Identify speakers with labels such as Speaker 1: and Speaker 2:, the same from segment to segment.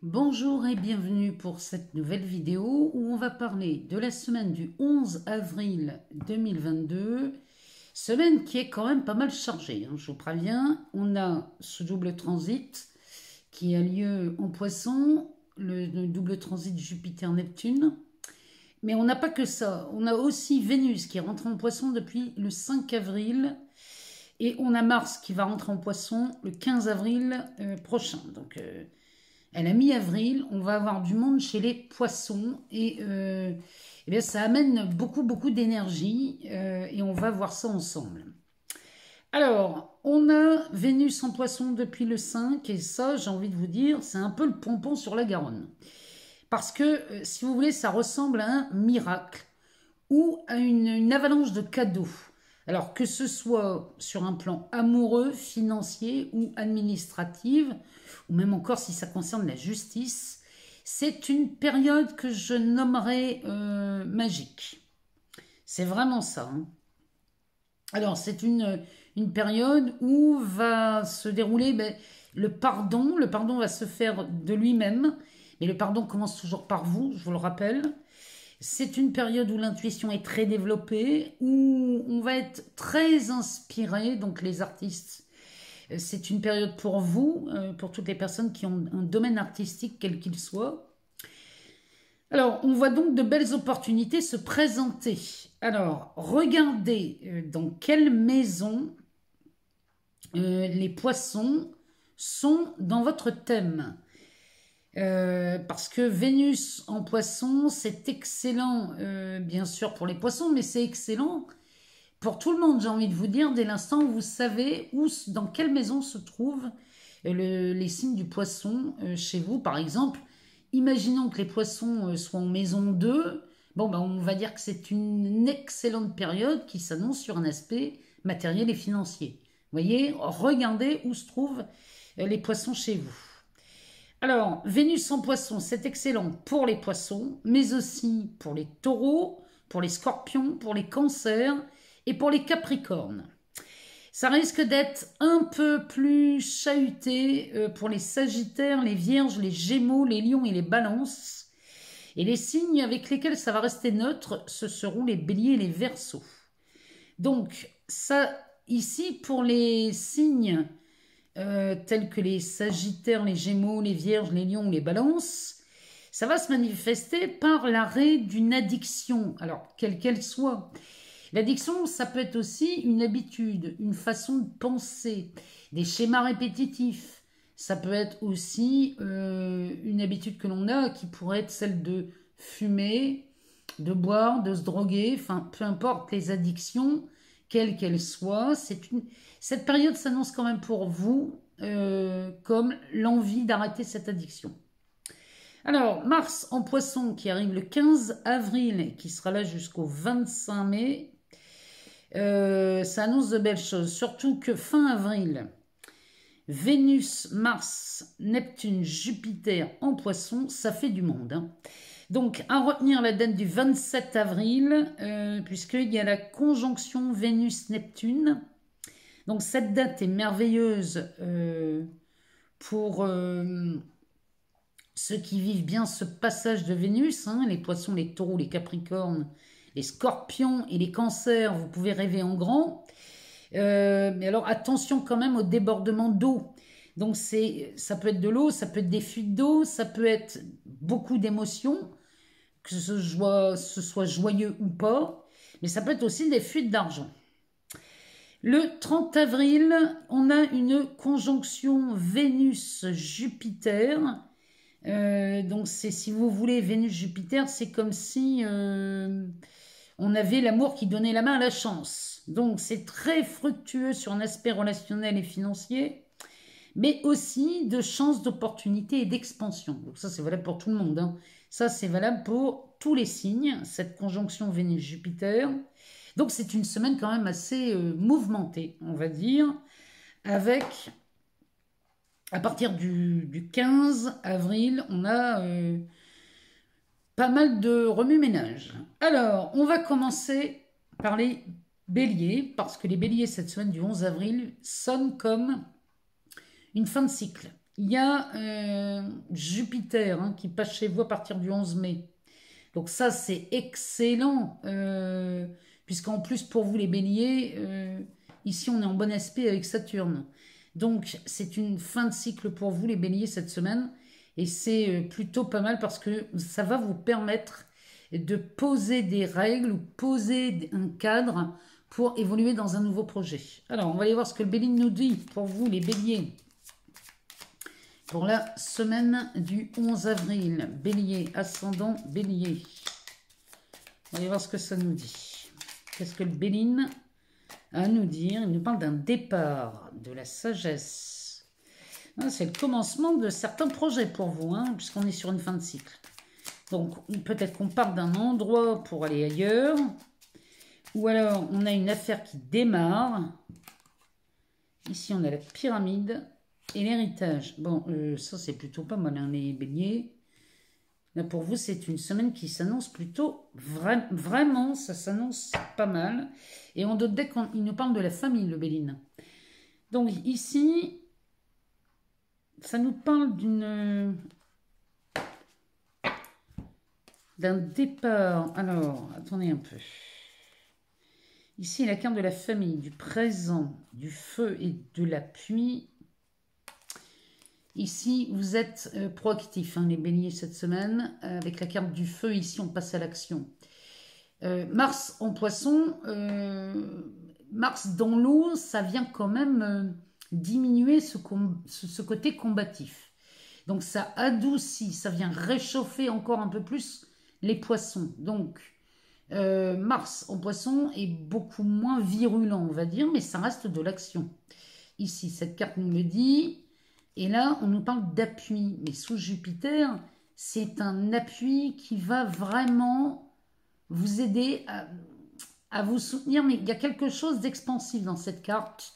Speaker 1: Bonjour et bienvenue pour cette nouvelle vidéo où on va parler de la semaine du 11 avril 2022, semaine qui est quand même pas mal chargée, hein, je vous préviens. On a ce double transit qui a lieu en Poisson, le double transit Jupiter-Neptune. Mais on n'a pas que ça, on a aussi Vénus qui rentre en Poisson depuis le 5 avril et on a Mars qui va rentrer en Poisson le 15 avril prochain. Donc à la mi-avril, on va avoir du monde chez les poissons et eh bien, ça amène beaucoup d'énergie et on va voir ça ensemble. Alors, on a Vénus en poisson depuis le 5 et ça, j'ai envie de vous dire, c'est un peu le pompon sur la Garonne. Parce que, si vous voulez, ça ressemble à un miracle ou à une avalanche de cadeaux. Alors que ce soit sur un plan amoureux, financier ou administratif, ou même encore si ça concerne la justice, c'est une période que je nommerais magique. C'est vraiment ça, hein. Alors c'est une période où va se dérouler le pardon. Le pardon va se faire de lui-même, mais le pardon commence toujours par vous, je vous le rappelle. C'est une période où l'intuition est très développée, où on va être très inspiré, donc les artistes. C'est une période pour vous, pour toutes les personnes qui ont un domaine artistique, quel qu'il soit. Alors, on voit donc de belles opportunités se présenter. Alors, regardez dans quelle maison les poissons sont dans votre thème. Parce que Vénus en poisson, c'est excellent, bien sûr, pour les poissons, mais c'est excellent pour tout le monde, j'ai envie de vous dire, dès l'instant où vous savez dans quelle maison se trouvent les signes du poisson chez vous. Par exemple, imaginons que les poissons soient en maison 2. Bon, ben, on va dire que c'est une excellente période qui s'annonce sur un aspect matériel et financier. Vous voyez, regardez où se trouvent les poissons chez vous. Alors, Vénus en poisson, c'est excellent pour les poissons, mais aussi pour les taureaux, pour les scorpions, pour les cancers et pour les capricornes. Ça risque d'être un peu plus chahuté pour les sagittaires, les vierges, les gémeaux, les lions et les balances. Et les signes avec lesquels ça va rester neutre, ce seront les béliers et les verseaux. Donc, ça, ici, pour les signes tels que les sagittaires, les gémeaux, les vierges, les lions ou les balances, ça va se manifester par l'arrêt d'une addiction, alors quelle qu'elle soit. L'addiction, ça peut être aussi une habitude, une façon de penser, des schémas répétitifs. Ça peut être aussi une habitude que l'on a qui pourrait être celle de fumer, de boire, de se droguer, enfin peu importe les addictions, quelles qu'elles soient. Cette période s'annonce quand même pour vous comme l'envie d'arrêter cette addiction. Alors, Mars en poisson qui arrive le 15 avril et qui sera là jusqu'au 25 mai, ça annonce de belles choses. Surtout que fin avril, Vénus, Mars, Neptune, Jupiter en poisson, ça fait du monde, hein. Donc, à retenir la date du 27 avril, puisqu'il y a la conjonction Vénus-Neptune. Donc, cette date est merveilleuse pour ceux qui vivent bien ce passage de Vénus, hein, les poissons, les taureaux, les capricornes, les scorpions et les cancers, vous pouvez rêver en grand. Mais alors, attention quand même au débordement d'eau. Donc, ça peut être de l'eau, ça peut être des fuites d'eau, ça peut être beaucoup d'émotions, que ce soit joyeux ou pas, mais ça peut être aussi des fuites d'argent. Le 30 avril, on a une conjonction Vénus-Jupiter. Donc, si vous voulez, Vénus-Jupiter, c'est comme si on avait l'amour qui donnait la main à la chance. Donc, c'est très fructueux sur un aspect relationnel et financier, mais aussi de chance, d'opportunité et d'expansion. Donc ça, c'est valable pour tout le monde, hein. Ça, c'est valable pour tous les signes, cette conjonction Vénus-Jupiter. Donc c'est une semaine quand même assez mouvementée, on va dire, avec, à partir du 15 avril, on a pas mal de remue-ménage. Alors, on va commencer par les béliers, parce que les béliers, cette semaine du 11 avril, sonnent comme une fin de cycle. il y a Jupiter hein, qui passe chez vous à partir du 11 mai. Donc ça, c'est excellent, puisqu'en plus, pour vous les béliers, ici, on est en bon aspect avec Saturne. Donc, c'est une fin de cycle pour vous, les béliers, cette semaine. Et c'est plutôt pas mal parce que ça va vous permettre de poser des règles ou poser un cadre pour évoluer dans un nouveau projet. Alors, on va aller voir ce que le Béline nous dit pour vous, les béliers. Pour la semaine du 11 avril, bélier, ascendant, bélier. On va aller voir ce que ça nous dit. Qu'est-ce que le Béline a à nous dire? Il nous parle d'un départ, de la sagesse. C'est le commencement de certains projets pour vous, hein, puisqu'on est sur une fin de cycle. Donc, peut-être qu'on part d'un endroit pour aller ailleurs. Ou alors, on a une affaire qui démarre. Ici, on a la pyramide. Et l'héritage, bon, ça c'est plutôt pas mal, hein, les béliers. Là pour vous, c'est une semaine qui s'annonce plutôt, vraiment, ça s'annonce pas mal. Et on doute dès qu'il nous parle de la famille, le Béline. Donc ici, ça nous parle d'un départ. Alors, attendez un peu. Ici, la carte de la famille, du présent, du feu et de la pluie. Ici, vous êtes proactifs, hein, les béliers, cette semaine. Avec la carte du feu, ici, on passe à l'action. Mars en poisson, Mars dans l'eau, ça vient quand même diminuer ce côté combatif. Donc, ça adoucit, ça vient réchauffer encore un peu plus les poissons. Donc, Mars en poisson est beaucoup moins virulent, on va dire, mais ça reste de l'action. Ici, cette carte nous le dit. Et là, on nous parle d'appui. Mais sous Jupiter, c'est un appui qui va vraiment vous aider à vous soutenir. Mais il y a quelque chose d'expansif dans cette carte.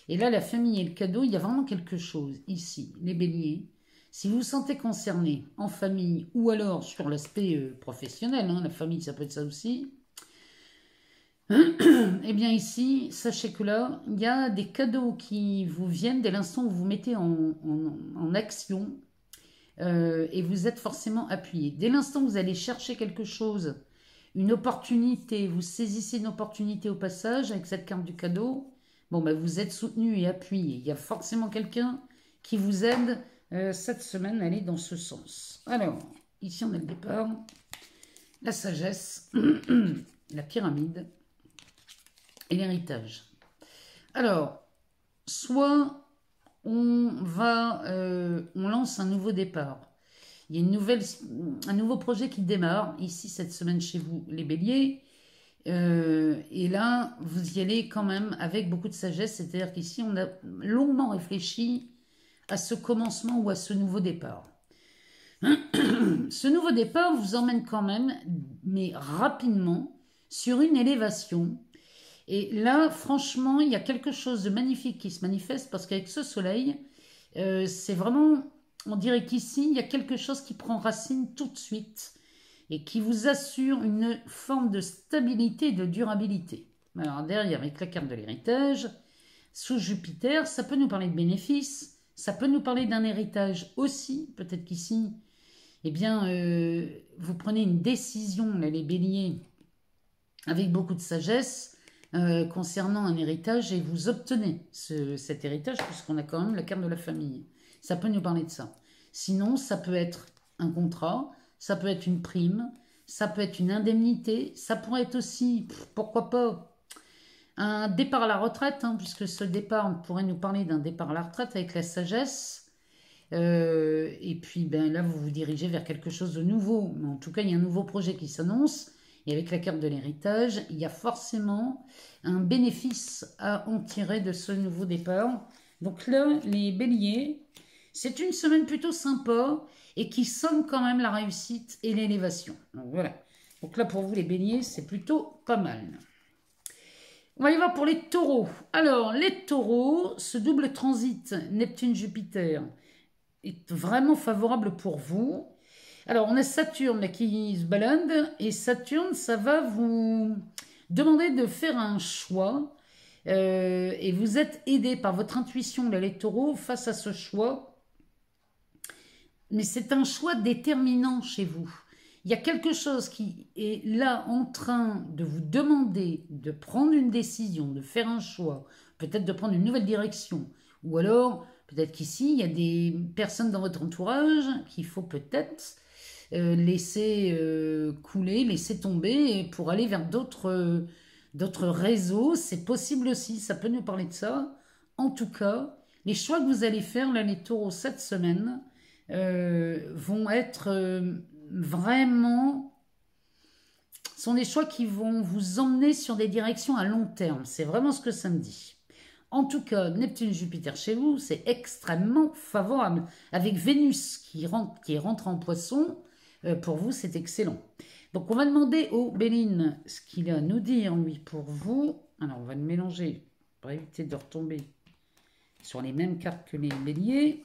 Speaker 1: Et là, la famille et le cadeau, il y a vraiment quelque chose ici, les béliers. Si vous vous sentez concerné en famille ou alors sur l'aspect professionnel, hein, la famille, ça peut être ça aussi. Eh bien ici, sachez que là, il y a des cadeaux qui vous viennent dès l'instant où vous vous mettez en action et vous êtes forcément appuyé. Dès l'instant où vous allez chercher quelque chose, une opportunité, vous saisissez une opportunité au passage avec cette carte du cadeau, bon, ben, vous êtes soutenu et appuyé. Il y a forcément quelqu'un qui vous aide cette semaine à aller dans ce sens. Alors, ici on a le départ, la sagesse, la pyramide et l'héritage. Alors, soit on lance un nouveau départ. Il y a un nouveau projet qui démarre, ici cette semaine chez vous, les béliers. Et là, vous y allez quand même avec beaucoup de sagesse. C'est-à-dire qu'ici, on a longuement réfléchi à ce commencement ou à ce nouveau départ. Ce nouveau départ vous emmène quand même, mais rapidement, sur une élévation. Et là, franchement, il y a quelque chose de magnifique qui se manifeste parce qu'avec ce soleil, c'est vraiment, on dirait qu'ici, il y a quelque chose qui prend racine tout de suite et qui vous assure une forme de stabilité et de durabilité. Alors derrière, avec la carte de l'héritage, sous Jupiter, ça peut nous parler de bénéfices, ça peut nous parler d'un héritage aussi, peut-être qu'ici, eh bien, vous prenez une décision, là, les béliers, avec beaucoup de sagesse, concernant un héritage et vous obtenez cet héritage puisqu'on a quand même la carte de la famille. Ça peut nous parler de ça. Sinon, ça peut être un contrat, ça peut être une prime, ça peut être une indemnité, ça pourrait être aussi, pourquoi pas, un départ à la retraite, hein, puisque ce départ pourrait nous parler d'un départ à la retraite avec la sagesse. Et puis ben, là, vous vous dirigez vers quelque chose de nouveau. Mais en tout cas, il y a un nouveau projet qui s'annonce. Et avec la carte de l'héritage, il y a forcément un bénéfice à en tirer de ce nouveau départ. Donc là, les béliers, c'est une semaine plutôt sympa et qui sonne quand même la réussite et l'élévation. Donc voilà. Donc là, pour vous, les béliers, c'est plutôt pas mal. On va y voir pour les taureaux. Alors, les taureaux, ce double transit Neptune-Jupiter est vraiment favorable pour vous. Alors, on a Saturne là, qui se balade, et Saturne, ça va vous demander de faire un choix, et vous êtes aidé par votre intuition, là, les taureaux, face à ce choix. mais c'est un choix déterminant chez vous. Il y a quelque chose qui est là en train de vous demander de prendre une décision, de faire un choix, peut-être de prendre une nouvelle direction. Ou alors, peut-être qu'ici, il y a des personnes dans votre entourage qu'il faut peut-être laisser couler, laisser tomber pour aller vers d'autres réseaux. C'est possible aussi, ça peut nous parler de ça. En tout cas, les choix que vous allez faire, là, les taureaux, cette semaine, vont être vraiment... sont des choix qui vont vous emmener sur des directions à long terme. C'est vraiment ce que ça me dit. En tout cas, Neptune-Jupiter chez vous, c'est extrêmement favorable. Avec Vénus qui rentre en poisson, pour vous, c'est excellent. Donc, on va demander au Béline ce qu'il a à nous dire, lui, pour vous. Alors, on va le mélanger pour éviter de retomber sur les mêmes cartes que les béliers.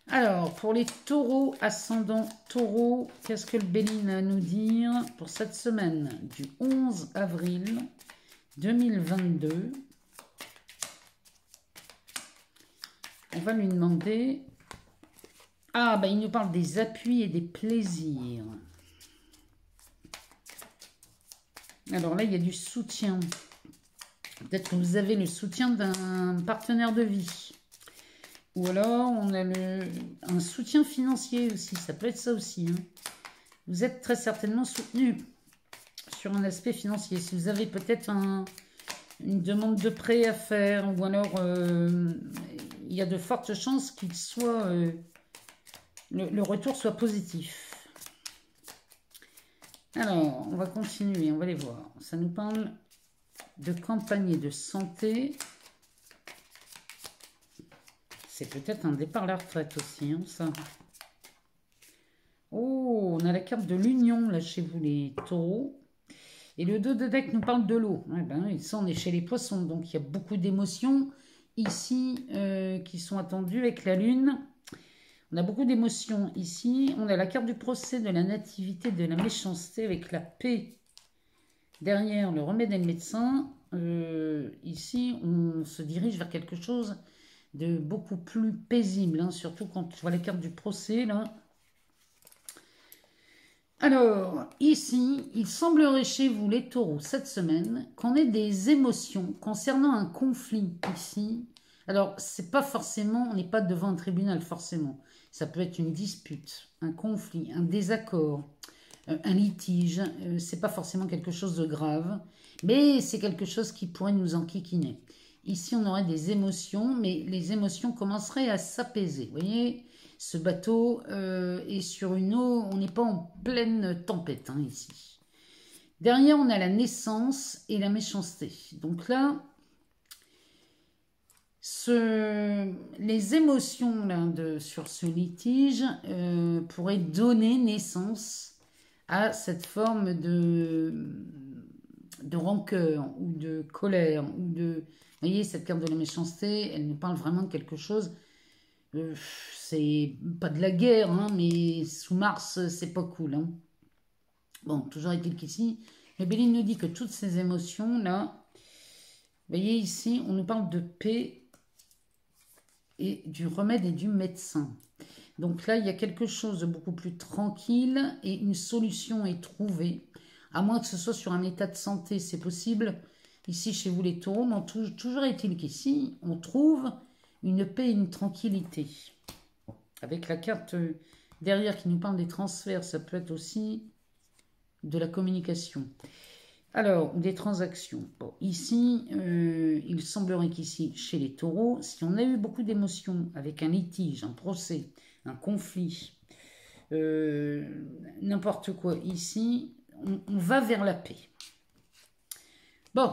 Speaker 1: Alors, pour les taureaux, ascendant taureau, qu'est-ce que le Béline a à nous dire pour cette semaine du 11 avril 2022? On va lui demander... Ah, ben il nous parle des appuis et des plaisirs. Alors là, il y a du soutien. Peut-être que vous avez le soutien d'un partenaire de vie. Ou alors, on a un soutien financier aussi. Ça peut être ça aussi. Hein. Vous êtes très certainement soutenu sur un aspect financier. Si vous avez peut-être une demande de prêt à faire, ou alors il y a de fortes chances qu'il soit... le retour soit positif. Alors, on va continuer, on va les voir. Ça nous parle de campagne et de santé. C'est peut-être un départ à la retraite aussi, hein, ça. Oh, on a la carte de l'union, là, chez vous, les taureaux. Et le 2 de deck nous parle de l'eau. Eh ben, ça, on est chez les poissons, donc il y a beaucoup d'émotions ici qui sont attendues avec la lune. On a beaucoup d'émotions ici. On a la carte du procès, de la nativité, de la méchanceté avec la paix. Derrière, le remède et le médecin. Ici, on se dirige vers quelque chose de beaucoup plus paisible. Hein, surtout quand tu vois la carte du procès, là. Alors, ici, il semblerait chez vous, les taureaux, cette semaine, qu'on ait des émotions concernant un conflit ici. Alors, c'est pas forcément, on n'est pas devant un tribunal forcément. Ça peut être une dispute, un conflit, un désaccord, un litige. C'est pas forcément quelque chose de grave, mais c'est quelque chose qui pourrait nous enquiquiner. Ici, on aurait des émotions, mais les émotions commenceraient à s'apaiser. Vous voyez, ce bateau est sur une eau, on n'est pas en pleine tempête hein, ici. Derrière, on a la naissance et la méchanceté. Donc là... les émotions là, sur ce litige pourraient donner naissance à cette forme de rancœur ou de colère. Vous voyez, cette carte de la méchanceté, elle nous parle vraiment de quelque chose. C'est pas de la guerre, hein, mais sous Mars, c'est pas cool. Hein. Bon, toujours est-il qu'ici, le Béline nous dit que toutes ces émotions-là, vous voyez ici, on nous parle de paix et du remède et du médecin. Donc là, il y a quelque chose de beaucoup plus tranquille et une solution est trouvée. À moins que ce soit sur un état de santé, c'est possible. Ici, chez vous les taureaux, mais toujours est-il qu'ici, on trouve une paix et une tranquillité. Avec la carte derrière qui nous parle des transferts, ça peut être aussi de la communication. Alors, des transactions. Bon, ici, il semblerait qu'ici, chez les taureaux, si on a eu beaucoup d'émotions avec un litige, un procès, un conflit, n'importe quoi ici, on va vers la paix. Bon,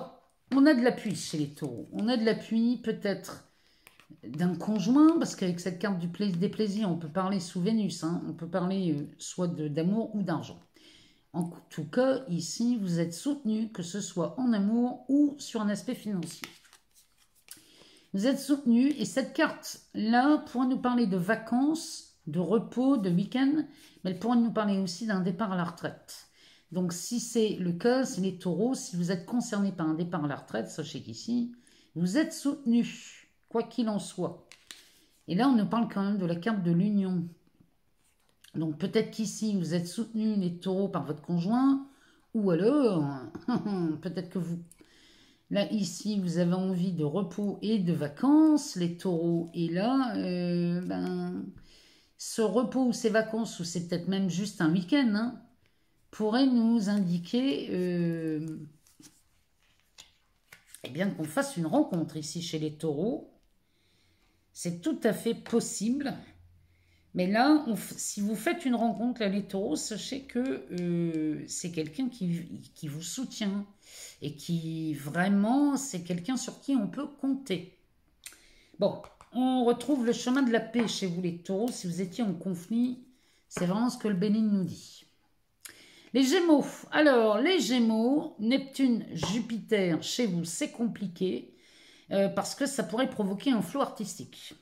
Speaker 1: on a de l'appui chez les taureaux. On a de l'appui peut-être d'un conjoint, parce qu'avec cette carte des plaisirs, on peut parler sous Vénus, hein, on peut parler soit d'amour ou d'argent. En tout cas, ici, vous êtes soutenu, que ce soit en amour ou sur un aspect financier. Vous êtes soutenu et cette carte-là pourrait nous parler de vacances, de repos, de week-end, mais elle pourrait nous parler aussi d'un départ à la retraite. Donc, si c'est le cas, c'est les taureaux, si vous êtes concerné par un départ à la retraite, sachez qu'ici, vous êtes soutenu, quoi qu'il en soit. Et là, on nous parle quand même de la carte de l'union. Donc peut-être qu'ici, vous êtes soutenus les taureaux par votre conjoint, ou alors, peut-être que vous... Là, ici, vous avez envie de repos et de vacances, les taureaux. Et là, ce repos ou ces vacances, ou c'est peut-être même juste un week-end, hein, pourrait nous indiquer eh bien, qu'on fasse une rencontre ici chez les taureaux. C'est tout à fait possible. Mais là, si vous faites une rencontre, là, les taureaux, sachez que c'est quelqu'un qui vous soutient et qui vraiment, c'est quelqu'un sur qui on peut compter. Bon, on retrouve le chemin de la paix chez vous, les taureaux. Si vous étiez en conflit, c'est vraiment ce que le Bénin nous dit. Les Gémeaux. Alors, les Gémeaux, Neptune, Jupiter, chez vous, c'est compliqué parce que ça pourrait provoquer un flot artistique.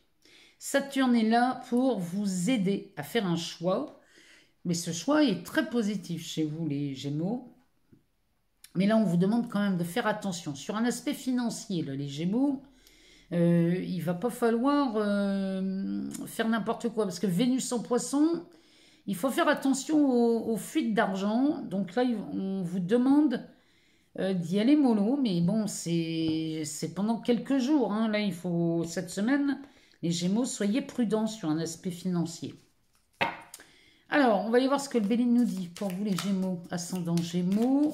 Speaker 1: Saturne est là pour vous aider à faire un choix, mais ce choix est très positif chez vous, les Gémeaux. Mais là, on vous demande quand même de faire attention. Sur un aspect financier, là, les Gémeaux, il ne va pas falloir faire n'importe quoi, parce que Vénus en Poisson, il faut faire attention aux fuites d'argent. Donc là, on vous demande d'y aller mollo, mais bon, c'est pendant quelques jours. Hein. Là, il faut, cette semaine, les Gémeaux, soyez prudents sur un aspect financier. Alors, on va aller voir ce que le Béline nous dit pour vous, les Gémeaux. Ascendant Gémeaux.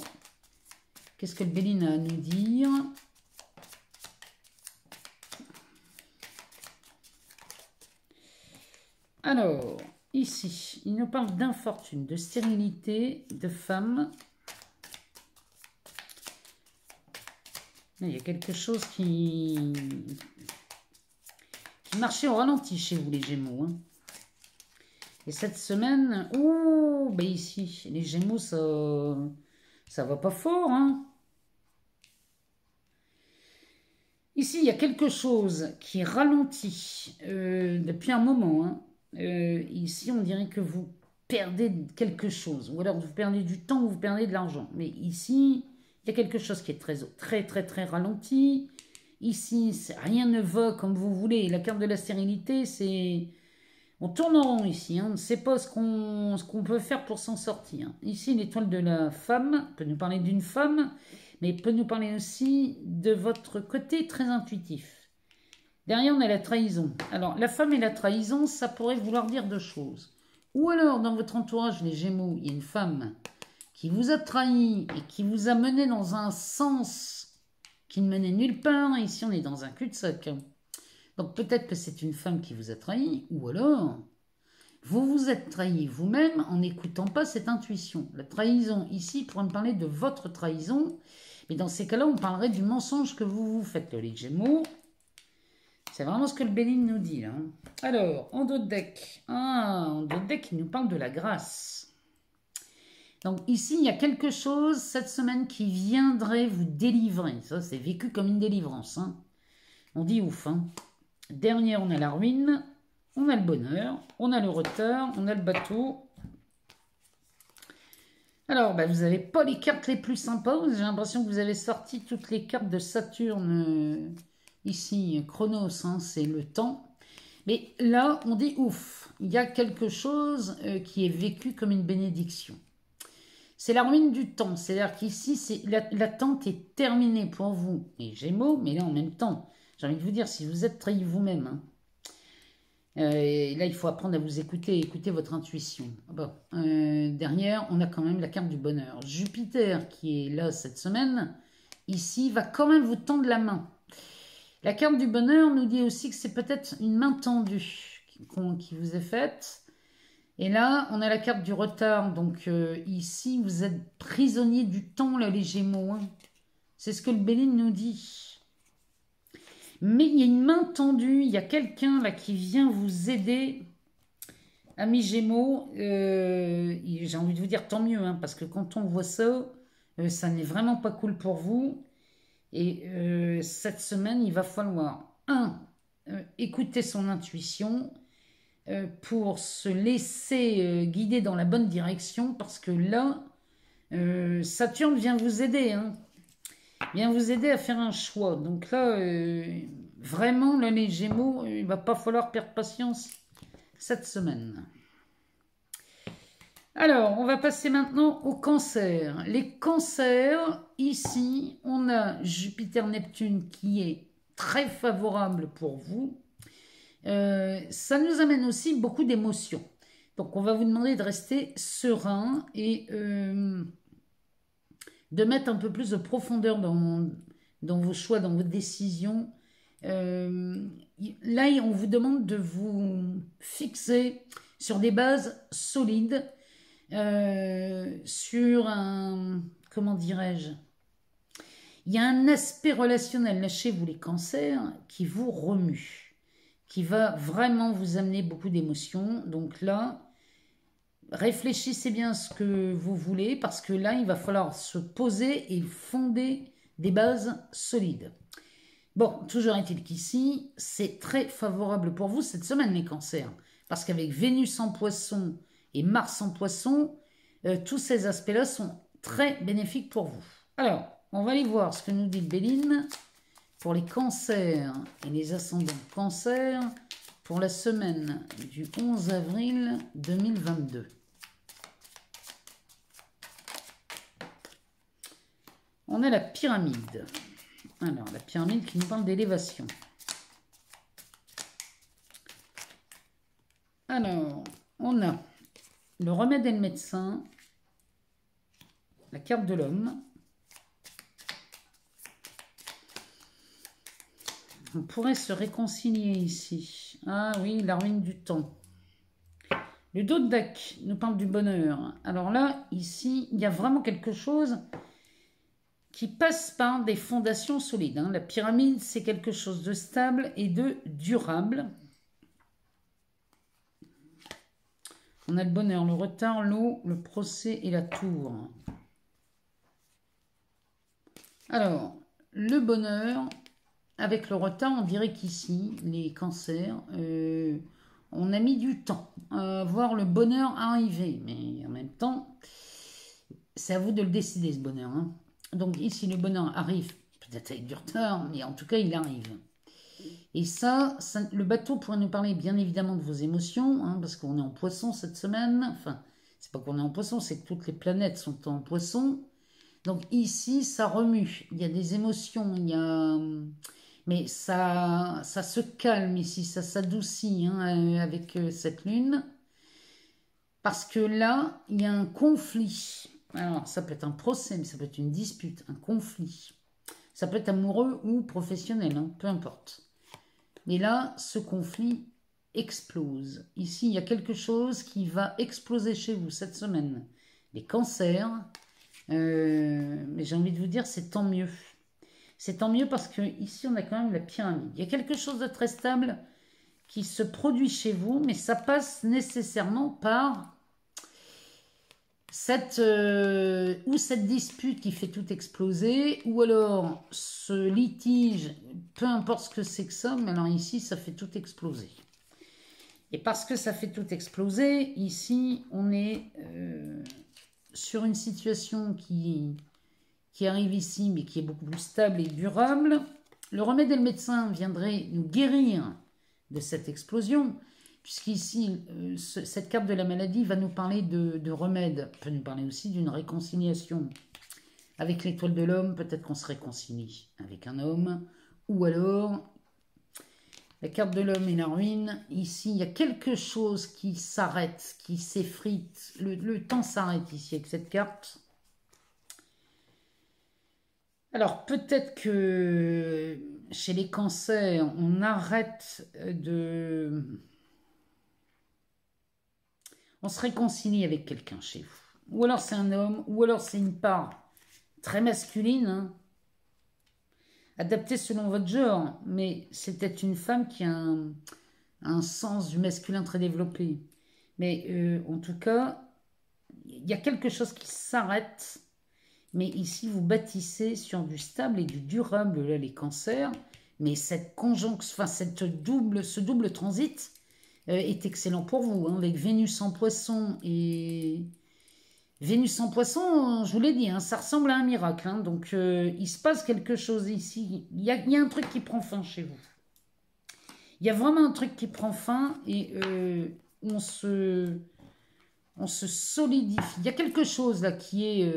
Speaker 1: Qu'est-ce que le Béline a à nous dire? Alors, ici, il nous parle d'infortune, de stérilité, de femme. Il y a quelque chose qui marchait au ralenti chez vous, les Gémeaux. Hein. Et cette semaine, ouh, ben ici, les Gémeaux, ça va pas fort. Hein. Ici, il y a quelque chose qui ralentit depuis un moment. Hein. Ici, on dirait que vous perdez quelque chose. Ou alors vous perdez du temps ou vous perdez de l'argent. Mais ici, il y a quelque chose qui est très ralenti. Ici, rien ne va comme vous voulez. La carte de la stérilité, c'est... On tourne en rond ici. Hein. On ne sait pas ce qu'on peut faire pour s'en sortir. Ici, l'étoile de la femme peut nous parler d'une femme, mais peut nous parler aussi de votre côté très intuitif. Derrière, on a la trahison. Alors, la femme et la trahison, ça pourrait vouloir dire deux choses. Ou alors, dans votre entourage, les Gémeaux, il y a une femme qui vous a trahi et qui vous a mené dans un sens qui ne menait nulle part. Ici, on est dans un cul-de-sac. Donc, peut-être que c'est une femme qui vous a trahi, ou alors, vous vous êtes trahi vous-même en n'écoutant pas cette intuition. La trahison, ici, pourrait me parler de votre trahison, mais dans ces cas-là, on parlerait du mensonge que vous vous faites, les Gémeaux. C'est vraiment ce que le Béline nous dit, là. Alors, en dos de deck. En dos de deck, il nous parle de la grâce. Donc ici, il y a quelque chose cette semaine qui viendrait vous délivrer. Ça, c'est vécu comme une délivrance. Hein. On dit ouf. Hein. Dernière, on a la ruine, on a le bonheur, on a le retard, on a le bateau. Alors, vous n'avez pas les cartes les plus sympas. J'ai l'impression que vous avez sorti toutes les cartes de Saturne. Ici, Chronos, hein, c'est le temps. Mais là, on dit ouf. Il y a quelque chose qui est vécu comme une bénédiction. C'est la ruine du temps. C'est-à-dire qu'ici, l'attente est terminée pour vous, les Gémeaux, mais là, en même temps, j'ai envie de vous dire, si vous êtes trahi vous-même, hein, là, il faut apprendre à vous écouter votre intuition. Bon, derrière, on a quand même la carte du bonheur. Jupiter, qui est là cette semaine, ici, va quand même vous tendre la main. La carte du bonheur nous dit aussi que c'est peut-être une main tendue qui vous est faite. Et là, on a la carte du retard. Donc ici, vous êtes prisonnier du temps, là, les Gémeaux. Hein. C'est ce que le Béline nous dit. Mais il y a une main tendue. Il y a quelqu'un là qui vient vous aider. Amis Gémeaux, j'ai envie de vous dire tant mieux. Hein, parce que quand on voit ça, ça n'est vraiment pas cool pour vous. Et cette semaine, il va falloir, écouter son intuition pour se laisser guider dans la bonne direction, parce que là, Saturne vient vous aider, hein, vient vous aider à faire un choix. Donc là, vraiment, là, les Gémeaux, il va pas falloir perdre patience cette semaine. Alors, on va passer maintenant au cancer. Les cancers, ici, on a Jupiter-Neptune qui est très favorable pour vous. Ça nous amène aussi beaucoup d'émotions. Donc, on va vous demander de rester serein et de mettre un peu plus de profondeur dans vos choix, dans vos décisions. Là, on vous demande de vous fixer sur des bases solides, sur un, comment dirais-je, il y a un aspect relationnel là chez vous les cancers qui vous remue, qui va vraiment vous amener beaucoup d'émotions. Donc là, réfléchissez bien à ce que vous voulez, parce que là, il va falloir se poser et fonder des bases solides. Bon, toujours est-il qu'ici, c'est très favorable pour vous cette semaine, les cancers. Parce qu'avec Vénus en poisson et Mars en poisson, tous ces aspects-là sont très bénéfiques pour vous. Alors, on va aller voir ce que nous dit Béline pour les cancers et les ascendants cancers pour la semaine du 11 avril 2022. On a la pyramide. Alors, la pyramide qui nous parle d'élévation. Alors, on a le remède et le médecin, la carte de l'homme. On pourrait se réconcilier ici. Ah oui, la ruine du temps. Le Dodeck nous parle du bonheur. Alors là, ici, il y a vraiment quelque chose qui passe par des fondations solides. La pyramide, c'est quelque chose de stable et de durable. On a le bonheur, le retard, l'eau, le procès et la tour. Alors, le bonheur, avec le retard, on dirait qu'ici, les cancers, on a mis du temps à voir le bonheur arriver. Mais en même temps, c'est à vous de le décider, ce bonheur. Donc ici, le bonheur arrive, peut-être avec du retard, mais en tout cas, il arrive. Et ça, le bateau pourrait nous parler bien évidemment de vos émotions, parce qu'on est en poisson cette semaine. Enfin, c'est pas qu'on est en poisson, c'est que toutes les planètes sont en poisson. Donc ici, ça remue. Il y a des émotions, il y a... Mais ça se calme ici, ça s'adoucit avec cette lune. Parce que là, il y a un conflit. Alors, ça peut être un procès, mais ça peut être une dispute, un conflit. Ça peut être amoureux ou professionnel, peu importe. Mais là, ce conflit explose. Ici, il y a quelque chose qui va exploser chez vous cette semaine. Les cancers, mais j'ai envie de vous dire, c'est tant mieux. C'est tant mieux parce que ici, on a quand même la pyramide. Il y a quelque chose de très stable qui se produit chez vous, mais ça passe nécessairement par cette dispute qui fait tout exploser, ou alors ce litige, peu importe ce que c'est que ça, mais alors ici, ça fait tout exploser. Et parce que ça fait tout exploser, ici, on est sur une situation qui arrive ici, mais qui est beaucoup plus stable et durable. Le remède et le médecin viendraient nous guérir de cette explosion, puisqu'ici, cette carte de la maladie va nous parler de remède, peut nous parler aussi d'une réconciliation. Avec l'étoile de l'homme, peut-être qu'on se réconcilie avec un homme, ou alors, la carte de l'homme et la ruine, ici, il y a quelque chose qui s'arrête, qui s'effrite, le temps s'arrête ici avec cette carte. Alors, peut-être que chez les cancers, on arrête de... On se réconcilie avec quelqu'un chez vous. Ou alors c'est un homme, ou alors c'est une part très masculine, adaptée selon votre genre. Mais c'est peut-être une femme qui a un sens du masculin très développé. Mais en tout cas, il y a quelque chose qui s'arrête. Mais ici, vous bâtissez sur du stable et du durable, là, les cancers. Mais cette conjonction, enfin, ce double transit est excellent pour vous, avec Vénus en poisson et... Vénus en poisson, je vous l'ai dit, ça ressemble à un miracle. Donc, il se passe quelque chose ici. Il y a un truc qui prend fin chez vous. Il y a vraiment un truc qui prend fin et on se solidifie. Il y a quelque chose là qui est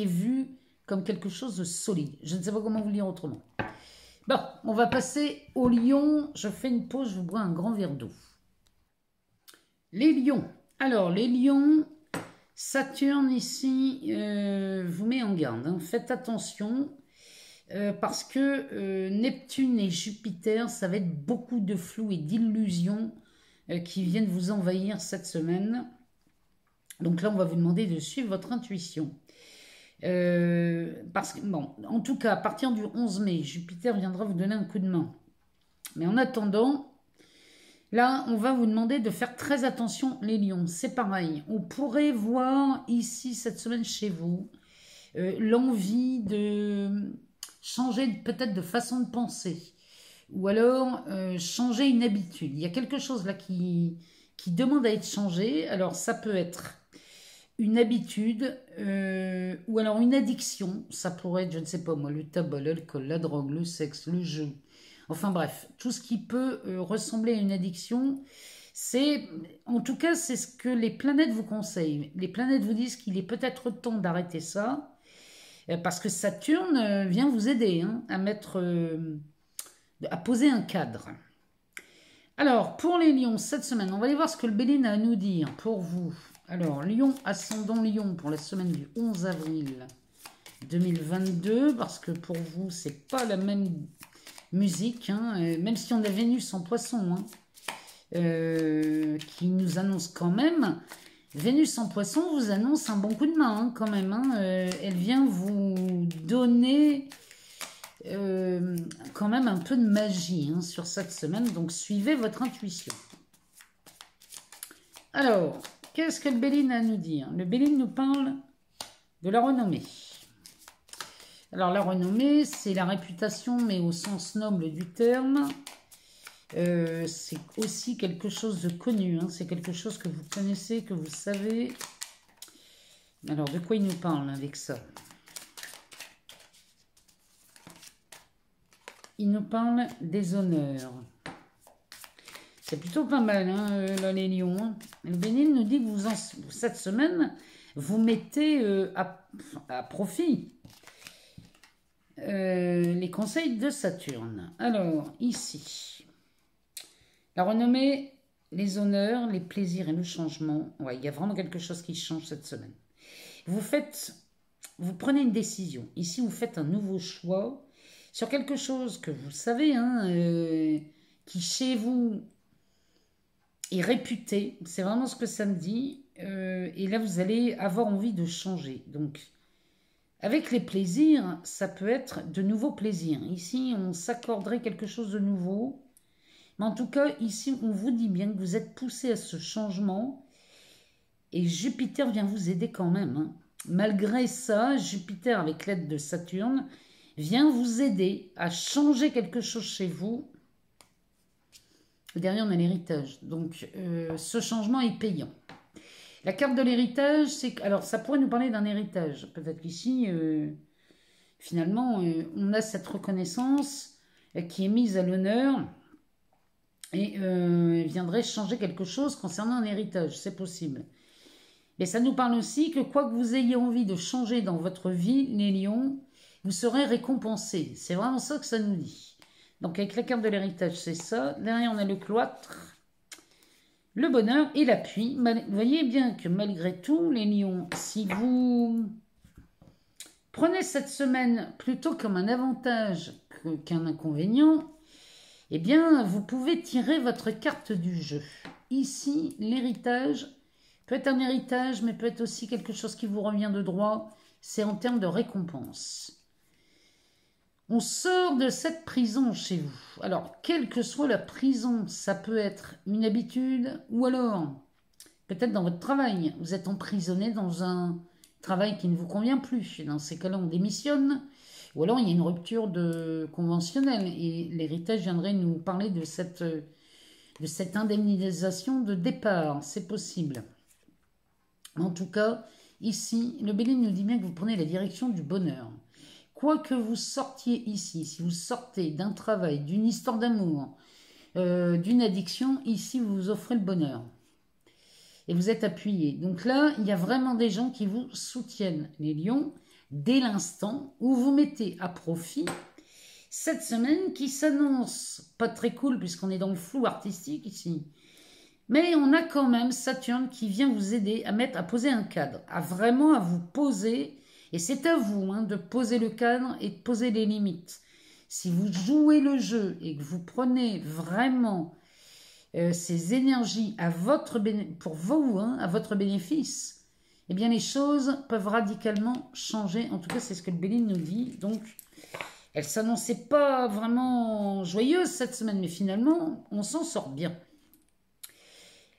Speaker 1: vu comme quelque chose de solide. Je ne sais pas comment vous le dire autrement. Bon, on va passer aux lions. Je fais une pause, je vous bois un grand verre d'eau. Les lions. Alors, les lions, Saturne ici vous met en garde. Hein. Faites attention parce que Neptune et Jupiter, ça va être beaucoup de flou et d'illusions qui viennent vous envahir cette semaine. Donc là, on va vous demander de suivre votre intuition. Parce que, bon, en tout cas, à partir du 11 mai, Jupiter viendra vous donner un coup de main. Mais en attendant, là, on va vous demander de faire très attention, les lions. C'est pareil. On pourrait voir ici, cette semaine chez vous, l'envie de changer peut-être de façon de penser. Ou alors, changer une habitude. Il y a quelque chose là qui demande à être changé. Alors, ça peut être une habitude ou alors une addiction. Ça pourrait être, je ne sais pas moi, le tabac, l'alcool, la drogue, le sexe, le jeu. Enfin bref, tout ce qui peut ressembler à une addiction, en tout cas, c'est ce que les planètes vous conseillent. Les planètes vous disent qu'il est peut-être temps d'arrêter ça, parce que Saturne vient vous aider hein, à poser un cadre. Alors, pour les lions, cette semaine, on va aller voir ce que le Béline a à nous dire pour vous. Alors, Lion, ascendant Lion pour la semaine du 11 avril 2022, parce que pour vous, c'est pas la même musique, hein, même si on a Vénus en Poisson, hein, qui nous annonce quand même, Vénus en Poisson vous annonce un bon coup de main hein, quand même, hein, elle vient vous donner quand même un peu de magie hein, sur cette semaine, donc suivez votre intuition. Alors, qu'est-ce que le Béline a à nous dire? Le Béline nous parle de la renommée. Alors la renommée, c'est la réputation, mais au sens noble du terme. C'est aussi quelque chose de connu, hein. C'est quelque chose que vous connaissez, que vous savez. Alors de quoi il nous parle avec ça? Il nous parle des honneurs. C'est plutôt pas mal, hein, là, les lions. Hein. Le Bénin nous dit que cette semaine, vous mettez à profit les conseils de Saturne. Alors, ici, la renommée, les honneurs, les plaisirs et le changement. Ouais, il y a vraiment quelque chose qui change cette semaine. Vous prenez une décision. Ici, vous faites un nouveau choix sur quelque chose que vous savez, hein, qui chez vous est réputé. C'est vraiment ce que ça me dit. Et là, vous allez avoir envie de changer. Donc, avec les plaisirs, ça peut être de nouveaux plaisirs. Ici, on s'accorderait quelque chose de nouveau. Mais en tout cas, ici, on vous dit bien que vous êtes poussé à ce changement. Et Jupiter vient vous aider quand même. Hein. Malgré ça, Jupiter, avec l'aide de Saturne, vient vous aider à changer quelque chose chez vous. Derrière, on a l'héritage. Donc, ce changement est payant. La carte de l'héritage, c'est... Alors, ça pourrait nous parler d'un héritage. Peut-être qu'ici, finalement, on a cette reconnaissance qui est mise à l'honneur et viendrait changer quelque chose concernant un héritage. C'est possible. Mais ça nous parle aussi que quoi que vous ayez envie de changer dans votre vie, les lions, vous serez récompensés. C'est vraiment ça que ça nous dit. Donc, avec la carte de l'héritage, c'est ça. Derrière, on a le cloître, le bonheur et l'appui. Vous voyez bien que malgré tout, les lions, si vous prenez cette semaine plutôt comme un avantage qu'un inconvénient, eh bien, vous pouvez tirer votre carte du jeu. Ici, l'héritage peut être un héritage, mais peut être aussi quelque chose qui vous revient de droit. C'est en termes de récompense. On sort de cette prison chez vous. Alors, quelle que soit la prison, ça peut être une habitude ou alors, peut-être dans votre travail, vous êtes emprisonné dans un travail qui ne vous convient plus. Dans ces cas-là, on démissionne. Ou alors, il y a une rupture conventionnelle et l'héritage viendrait nous parler de cette indemnisation de départ. C'est possible. En tout cas, ici, le Béline nous dit bien que vous prenez la direction du bonheur. quoi que vous sortiez ici, si vous sortez d'un travail, d'une histoire d'amour, d'une addiction, ici vous vous offrez le bonheur. Et vous êtes appuyé. Donc là, il y a vraiment des gens qui vous soutiennent, les lions, dès l'instant où vous mettez à profit cette semaine qui s'annonce pas très cool puisqu'on est dans le flou artistique ici. Mais on a quand même Saturne qui vient vous aider à poser un cadre, à vous poser. Et c'est à vous de poser le cadre et de poser les limites. Si vous jouez le jeu et que vous prenez vraiment ces énergies à votre à votre bénéfice, eh bien les choses peuvent radicalement changer. En tout cas, c'est ce que le Béline nous dit. Donc, elle s'annonçait pas vraiment joyeuse cette semaine, mais finalement, on s'en sort bien.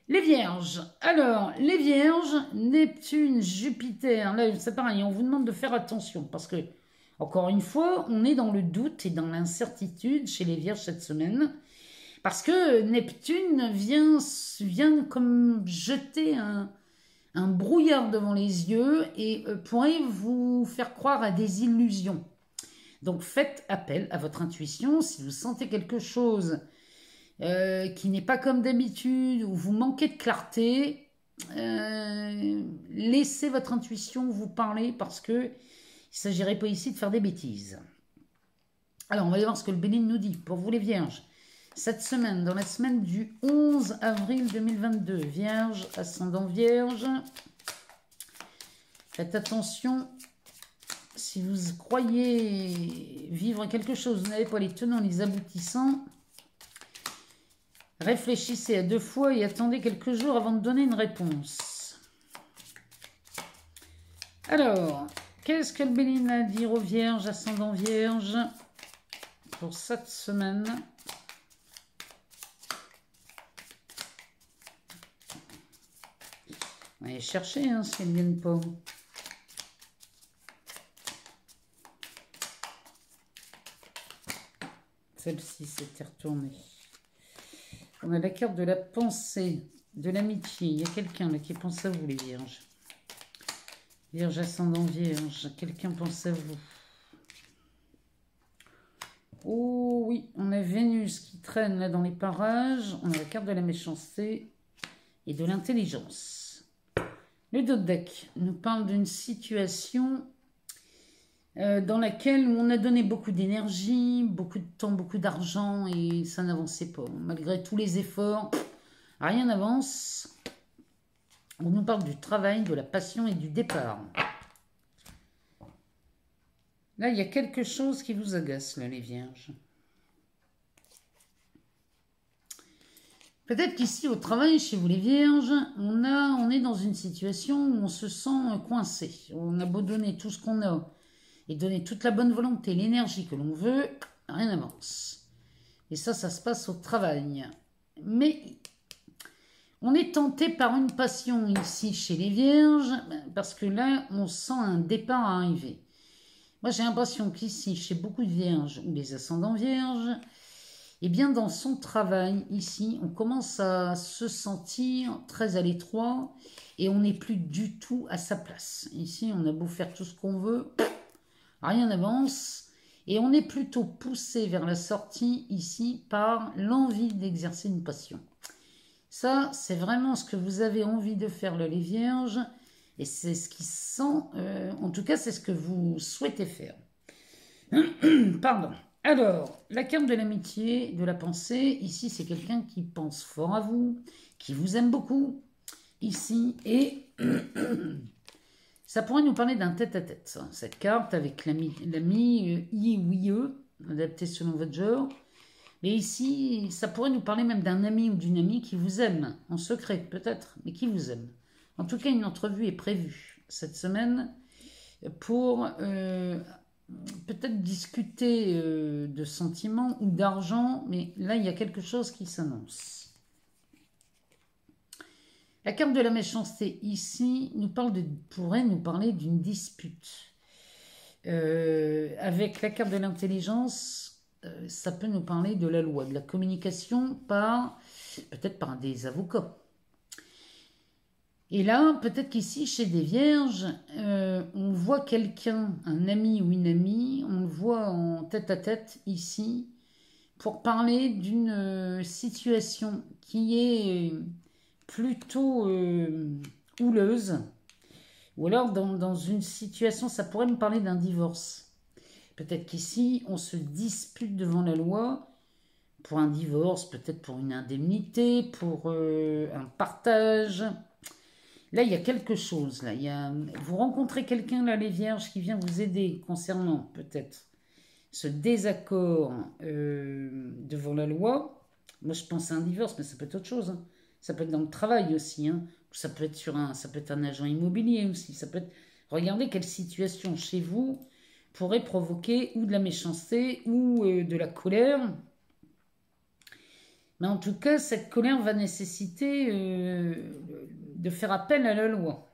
Speaker 1: Les Vierges. Alors, les Vierges, Neptune, Jupiter. Là, c'est pareil, on vous demande de faire attention parce que, encore une fois, on est dans le doute et dans l'incertitude chez les Vierges cette semaine. Parce que Neptune vient comme jeter un brouillard devant les yeux et pourrait vous faire croire à des illusions. Donc faites appel à votre intuition. Si vous sentez quelque chose qui n'est pas comme d'habitude, ou vous manquez de clarté, laissez votre intuition vous parler parce que il ne s'agirait pas ici de faire des bêtises. Alors on va aller voir ce que le Béline nous dit pour vous les Vierges. Cette semaine, dans la semaine du 11 avril 2022, Vierge, ascendant Vierge, faites attention, si vous croyez vivre quelque chose, vous n'avez pas les tenants, les aboutissants, réfléchissez à 2 fois et attendez quelques jours avant de donner une réponse. Alors, qu'est-ce que le Béline a à dire aux Vierges, ascendant Vierge, pour cette semaine ? On va aller chercher si elles ne viennent pas. Celle-ci s'était retournée. On a la carte de la pensée, de l'amitié. Il y a quelqu'un là qui pense à vous, les Vierges. Vierge, ascendant Vierge. Quelqu'un pense à vous. Oh oui, on a Vénus qui traîne là dans les parages. On a la carte de la méchanceté et de l'intelligence. Le dos de deck nous parle d'une situation dans laquelle on a donné beaucoup d'énergie, beaucoup de temps, beaucoup d'argent et ça n'avançait pas. Malgré tous les efforts, rien n'avance. On nous parle du travail, de la passion et du départ. Là, il y a quelque chose qui vous agace, là, les Vierges. Peut-être qu'ici, au travail, chez vous les Vierges, on est dans une situation où on se sent coincé. On a beau donner tout ce qu'on a et donner toute la bonne volonté, l'énergie que l'on veut, rien n'avance. Et ça se passe au travail. Mais on est tenté par une passion ici chez les Vierges, parce que là, on sent un départ arriver. Moi, j'ai l'impression qu'ici, chez beaucoup de Vierges ou les ascendants Vierges, eh bien, dans son travail, ici, on commence à se sentir très à l'étroit et on n'est plus du tout à sa place. Ici, on a beau faire tout ce qu'on veut, rien n'avance et on est plutôt poussé vers la sortie ici par l'envie d'exercer une passion. Ça, c'est vraiment ce que vous avez envie de faire, là, les Vierges, et c'est ce qui sent, en tout cas, c'est ce que vous souhaitez faire. Pardon. Alors, la carte de l'amitié, de la pensée, ici c'est quelqu'un qui pense fort à vous, qui vous aime beaucoup, ici, et ça pourrait nous parler d'un tête-à-tête, cette carte avec l'ami I ou IE, adapté selon votre genre, mais ici, ça pourrait nous parler même d'un ami ou d'une amie qui vous aime, en secret peut-être, mais qui vous aime. En tout cas, une entrevue est prévue cette semaine pour... peut-être discuter de sentiments ou d'argent, mais là, il y a quelque chose qui s'annonce. La carte de la méchanceté, ici, pourrait nous parler d'une dispute. Avec la carte de l'intelligence, ça peut nous parler de la loi, de la communication peut-être par des avocats. Et là, peut-être qu'ici, chez des vierges, on voit quelqu'un, un ami ou une amie, on le voit en tête à tête ici, pour parler d'une situation qui est plutôt houleuse, ou alors dans une situation, ça pourrait me parler d'un divorce. Peut-être qu'ici, on se dispute devant la loi pour un divorce, peut-être pour une indemnité, pour un partage. Là, il y a quelque chose. Là. Vous rencontrez quelqu'un, là, les vierges, qui vient vous aider concernant peut-être ce désaccord devant la loi. Moi, je pense à un divorce, mais ça peut être autre chose. Hein. Ça peut être dans le travail aussi. Hein. Ça peut être ça peut être un agent immobilier aussi. Ça peut être. Regardez quelle situation chez vous pourrait provoquer ou de la méchanceté ou de la colère. Mais en tout cas, cette colère va nécessiter de faire appel à la loi.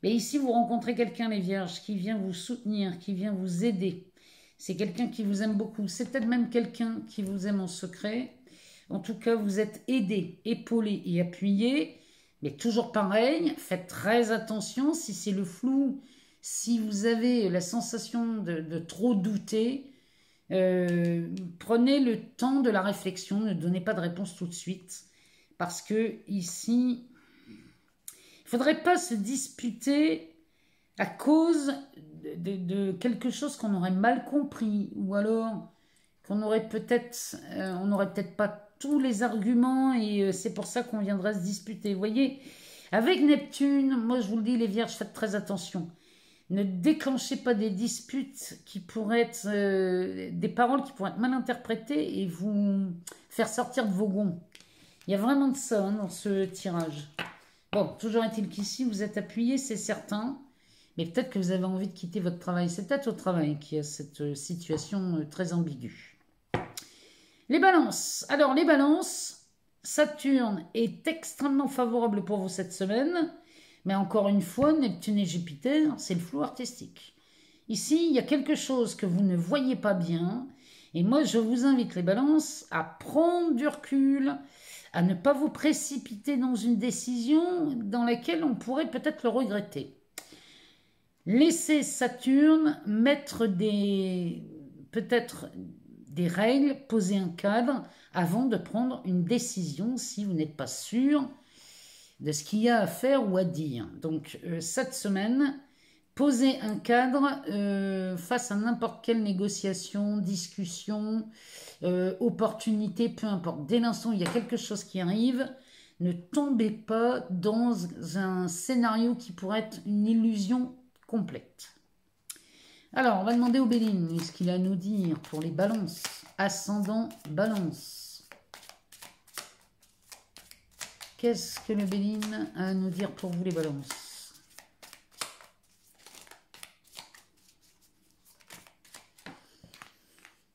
Speaker 1: Mais ici, vous rencontrez quelqu'un, les vierges, qui vient vous soutenir, qui vient vous aider. C'est quelqu'un qui vous aime beaucoup. C'est peut-être même quelqu'un qui vous aime en secret. En tout cas, vous êtes aidé, épaulé et appuyé. Mais toujours pareil, faites très attention si c'est le flou, si vous avez la sensation de trop douter. Prenez le temps de la réflexion, ne donnez pas de réponse tout de suite. Parce que ici, il ne faudrait pas se disputer à cause de quelque chose qu'on aurait mal compris, ou alors qu'on aurait peut-être, on n'aurait peut-être pas tous les arguments et c'est pour ça qu'on viendrait se disputer. Vous voyez, avec Neptune, moi je vous le dis les vierges, faites très attention. Ne déclenchez pas des disputes qui pourraient être des paroles qui pourraient être mal interprétées et vous faire sortir de vos gonds. Il y a vraiment de ça hein, dans ce tirage. Bon, toujours est-il qu'ici, vous êtes appuyé, c'est certain. Mais peut-être que vous avez envie de quitter votre travail. C'est peut-être au travail qui a cette situation très ambiguë. Les balances. Alors, les balances, Saturne est extrêmement favorable pour vous cette semaine. Mais encore une fois, Neptune et Jupiter, c'est le flou artistique. Ici, il y a quelque chose que vous ne voyez pas bien. Et moi, je vous invite, les balances, à prendre du recul, à ne pas vous précipiter dans une décision dans laquelle on pourrait peut-être le regretter. Laissez Saturne mettre peut-être des règles, poser un cadre avant de prendre une décision si vous n'êtes pas sûr de ce qu'il y a à faire ou à dire. Donc cette semaine, posez un cadre face à n'importe quelle négociation, discussion, opportunité, peu importe. Dès l'instant où il y a quelque chose qui arrive, ne tombez pas dans un scénario qui pourrait être une illusion complète. Alors, on va demander au Béline ce qu'il a à nous dire pour les balances. Ascendant balance. Qu'est-ce que le Béline a à nous dire pour vous les balances?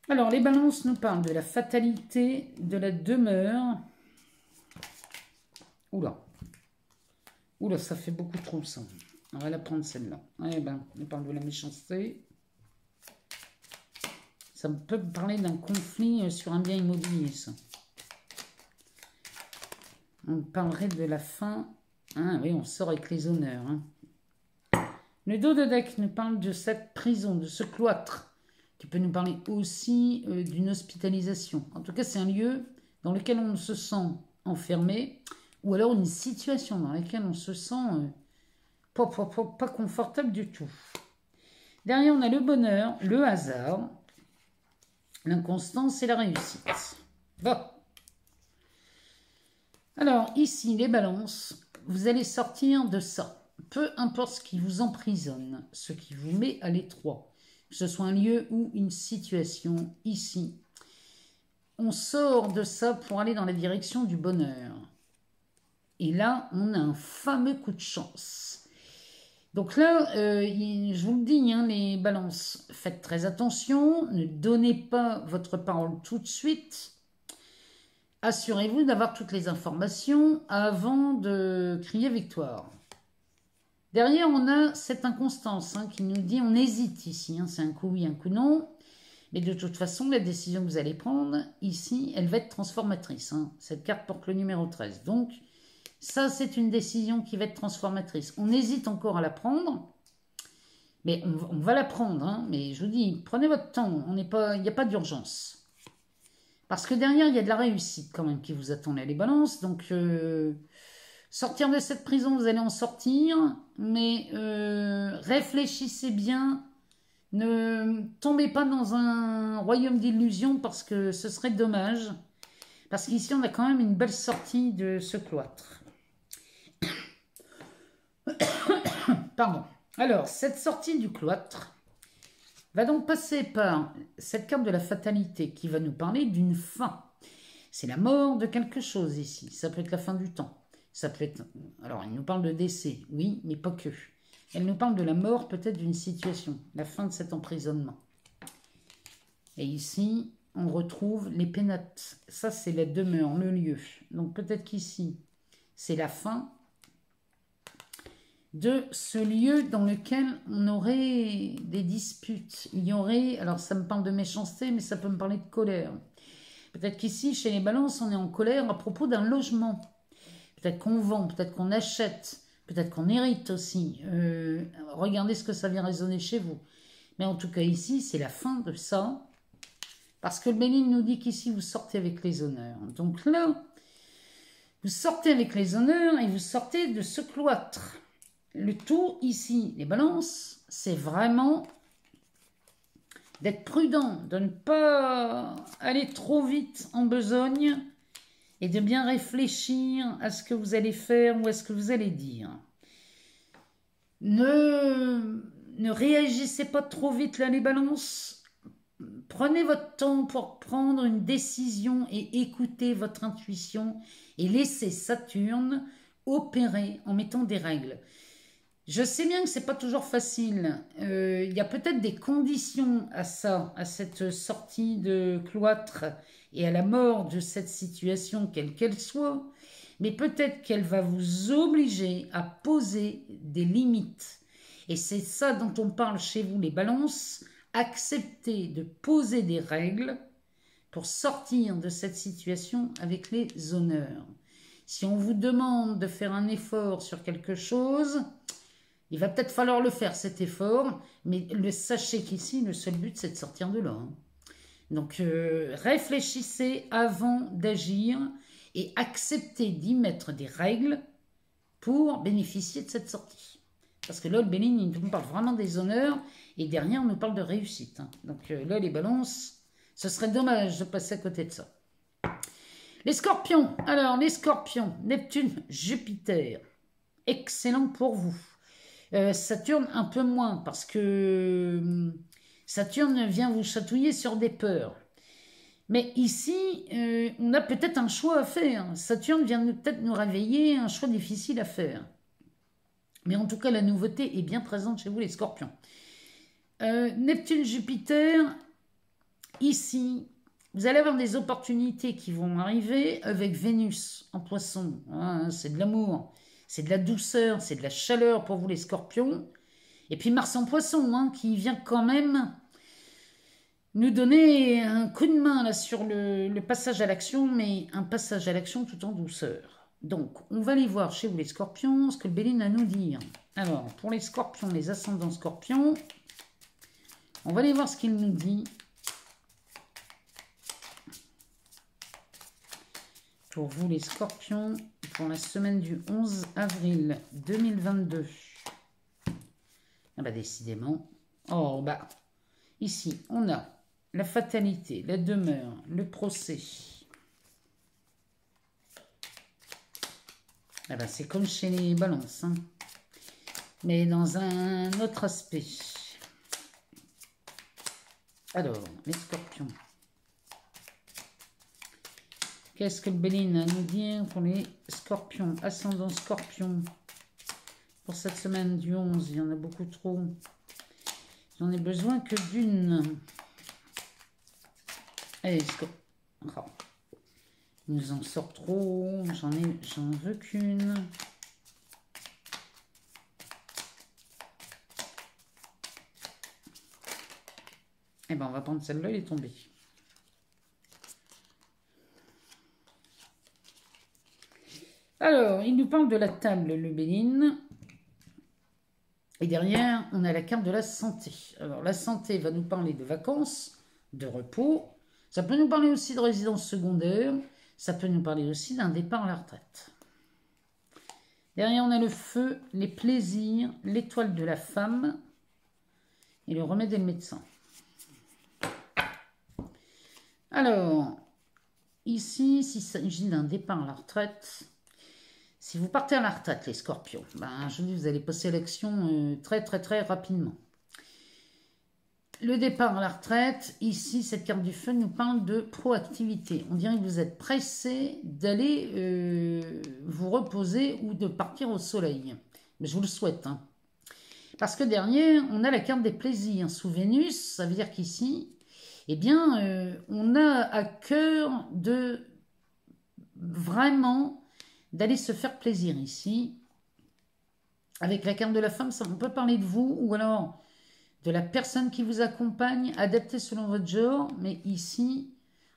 Speaker 1: Alors, les balances nous parlent de la fatalité, de la demeure. Oula. Oula, ça fait beaucoup trop ça. On va la prendre celle-là. Eh ben, on parle de la méchanceté. Ça peut parler d'un conflit sur un bien immobilier, ça. On parlerait de la fin. Ah oui, on sort avec les honneurs. Hein. Le dos de deck nous parle de cette prison, de ce cloître, qui peut nous parler aussi d'une hospitalisation. En tout cas, c'est un lieu dans lequel on se sent enfermé, ou alors une situation dans laquelle on se sent pas confortable du tout. Derrière, on a le bonheur, le hasard, l'inconstance et la réussite. Bon. Alors, ici, les balances, vous allez sortir de ça. Peu importe ce qui vous emprisonne, ce qui vous met à l'étroit, que ce soit un lieu ou une situation, ici, on sort de ça pour aller dans la direction du bonheur. Et là, on a un fameux coup de chance. Donc là, je vous le dis, hein, les balances, faites très attention, ne donnez pas votre parole tout de suite. Assurez-vous d'avoir toutes les informations avant de crier victoire. Derrière, on a cette inconstance hein, qui nous dit, on hésite ici, hein, c'est un coup oui, un coup non. Mais de toute façon, la décision que vous allez prendre, ici, elle va être transformatrice. Hein. Cette carte porte le numéro 13. Donc, Ça, c'est une décision qui va être transformatrice. On hésite encore à la prendre, mais on va la prendre. Hein. Mais je vous dis, prenez votre temps. Il n'y a pas d'urgence. Parce que derrière, il y a de la réussite quand même qui vous attend là, les balances. Donc, sortir de cette prison, vous allez en sortir. Mais réfléchissez bien. Ne tombez pas dans un royaume d'illusions parce que ce serait dommage. Parce qu'ici, on a quand même une belle sortie de ce cloître. Pardon. Alors, cette sortie du cloître va donc passer par cette carte de la fatalité qui va nous parler d'une fin. C'est la mort de quelque chose ici. Ça peut être la fin du temps. Ça peut être... Alors, elle nous parle de décès, oui, mais pas que. Elle nous parle de la mort peut-être d'une situation, la fin de cet emprisonnement. Et ici, on retrouve les pénates. Ça, c'est la demeure, le lieu. Donc peut-être qu'ici, c'est la fin de ce lieu dans lequel on aurait des disputes. Il y aurait, alors ça me parle de méchanceté, mais ça peut me parler de colère. Peut-être qu'ici, chez les balances, on est en colère à propos d'un logement. Peut-être qu'on vend, peut-être qu'on achète, peut-être qu'on hérite aussi. Regardez ce que ça vient résonner chez vous. Mais en tout cas, ici, c'est la fin de ça. Parce que le Bénin nous dit qu'ici, vous sortez avec les honneurs. Donc là, vous sortez avec les honneurs et vous sortez de ce cloître. Le tout ici, les balances, c'est vraiment d'être prudent, de ne pas aller trop vite en besogne et de bien réfléchir à ce que vous allez faire ou à ce que vous allez dire. Ne réagissez pas trop vite là, les balances. Prenez votre temps pour prendre une décision et écoutez votre intuition et laissez Saturne opérer en mettant des règles. Je sais bien que c'est pas toujours facile. Il y a peut-être des conditions à ça, à cette sortie de cloître et à la mort de cette situation, quelle qu'elle soit. Mais peut-être qu'elle va vous obliger à poser des limites. Et c'est ça dont on parle chez vous, les balances. Accepter de poser des règles pour sortir de cette situation avec les honneurs. Si on vous demande de faire un effort sur quelque chose, il va peut-être falloir le faire, cet effort, mais sachez qu'ici, le seul but, c'est de sortir de là. Hein. Donc, réfléchissez avant d'agir et acceptez d'y mettre des règles pour bénéficier de cette sortie. Parce que là, le Bénin, il nous parle vraiment des honneurs et derrière, on nous parle de réussite. Hein. Donc là, les balances, ce serait dommage de passer à côté de ça. Les scorpions. Alors, les scorpions, Neptune, Jupiter, excellent pour vous. Saturne, un peu moins, parce que Saturne vient vous chatouiller sur des peurs. Mais ici, on a peut-être un choix à faire. Saturne vient peut-être nous réveiller, un choix difficile à faire. Mais en tout cas, la nouveauté est bien présente chez vous, les scorpions. Neptune, Jupiter, ici, vous allez avoir des opportunités qui vont arriver avec Vénus en poisson. Hein, c'est de l'amour, c'est de la douceur, c'est de la chaleur pour vous, les scorpions. Et puis Mars en poisson, hein, qui vient quand même nous donner un coup de main là, sur le passage à l'action, mais un passage à l'action tout en douceur. Donc, on va aller voir chez vous les scorpions ce que le Béline a à nous dire. Alors, pour les scorpions, les ascendants scorpions, on va aller voir ce qu'il nous dit. Pour vous les scorpions, pour la semaine du 11 avril 2022. Ah bah décidément. Oh bah, ici, on a la fatalité, la demeure, le procès. Ah bah, c'est comme chez les balances, hein. Mais dans un autre aspect. Alors, les scorpions. Qu'est-ce que le Béline a à nous dire pour les scorpions, ascendant scorpion? Pour cette semaine du 11, il y en a beaucoup trop. J'en ai besoin que d'une. Allez, scorpion. Oh. Il nous en sort trop, j'en veux qu'une. Eh ben, on va prendre celle-là, elle est tombée. Alors, il nous parle de la table, le Béline. Et derrière, on a la carte de la santé. Alors, la santé va nous parler de vacances, de repos. Ça peut nous parler aussi de résidence secondaire. Ça peut nous parler aussi d'un départ à la retraite. Derrière, on a le feu, les plaisirs, l'étoile de la femme et le remède et le médecin. Alors, ici, s'il s'agit d'un départ à la retraite, si vous partez à la retraite, les scorpions, ben, je vous dis, vous allez passer à l'action très rapidement. Le départ à la retraite, ici, cette carte du feu nous parle de proactivité. On dirait que vous êtes pressé d'aller vous reposer ou de partir au soleil. Mais je vous le souhaite. Hein. Parce que derrière, on a la carte des plaisirs. Sous Vénus, ça veut dire qu'ici, eh bien, on a à cœur de vraiment d'aller se faire plaisir ici. Avec la carte de la femme, ça on peut parler de vous ou alors de la personne qui vous accompagne, adaptée selon votre genre, mais ici,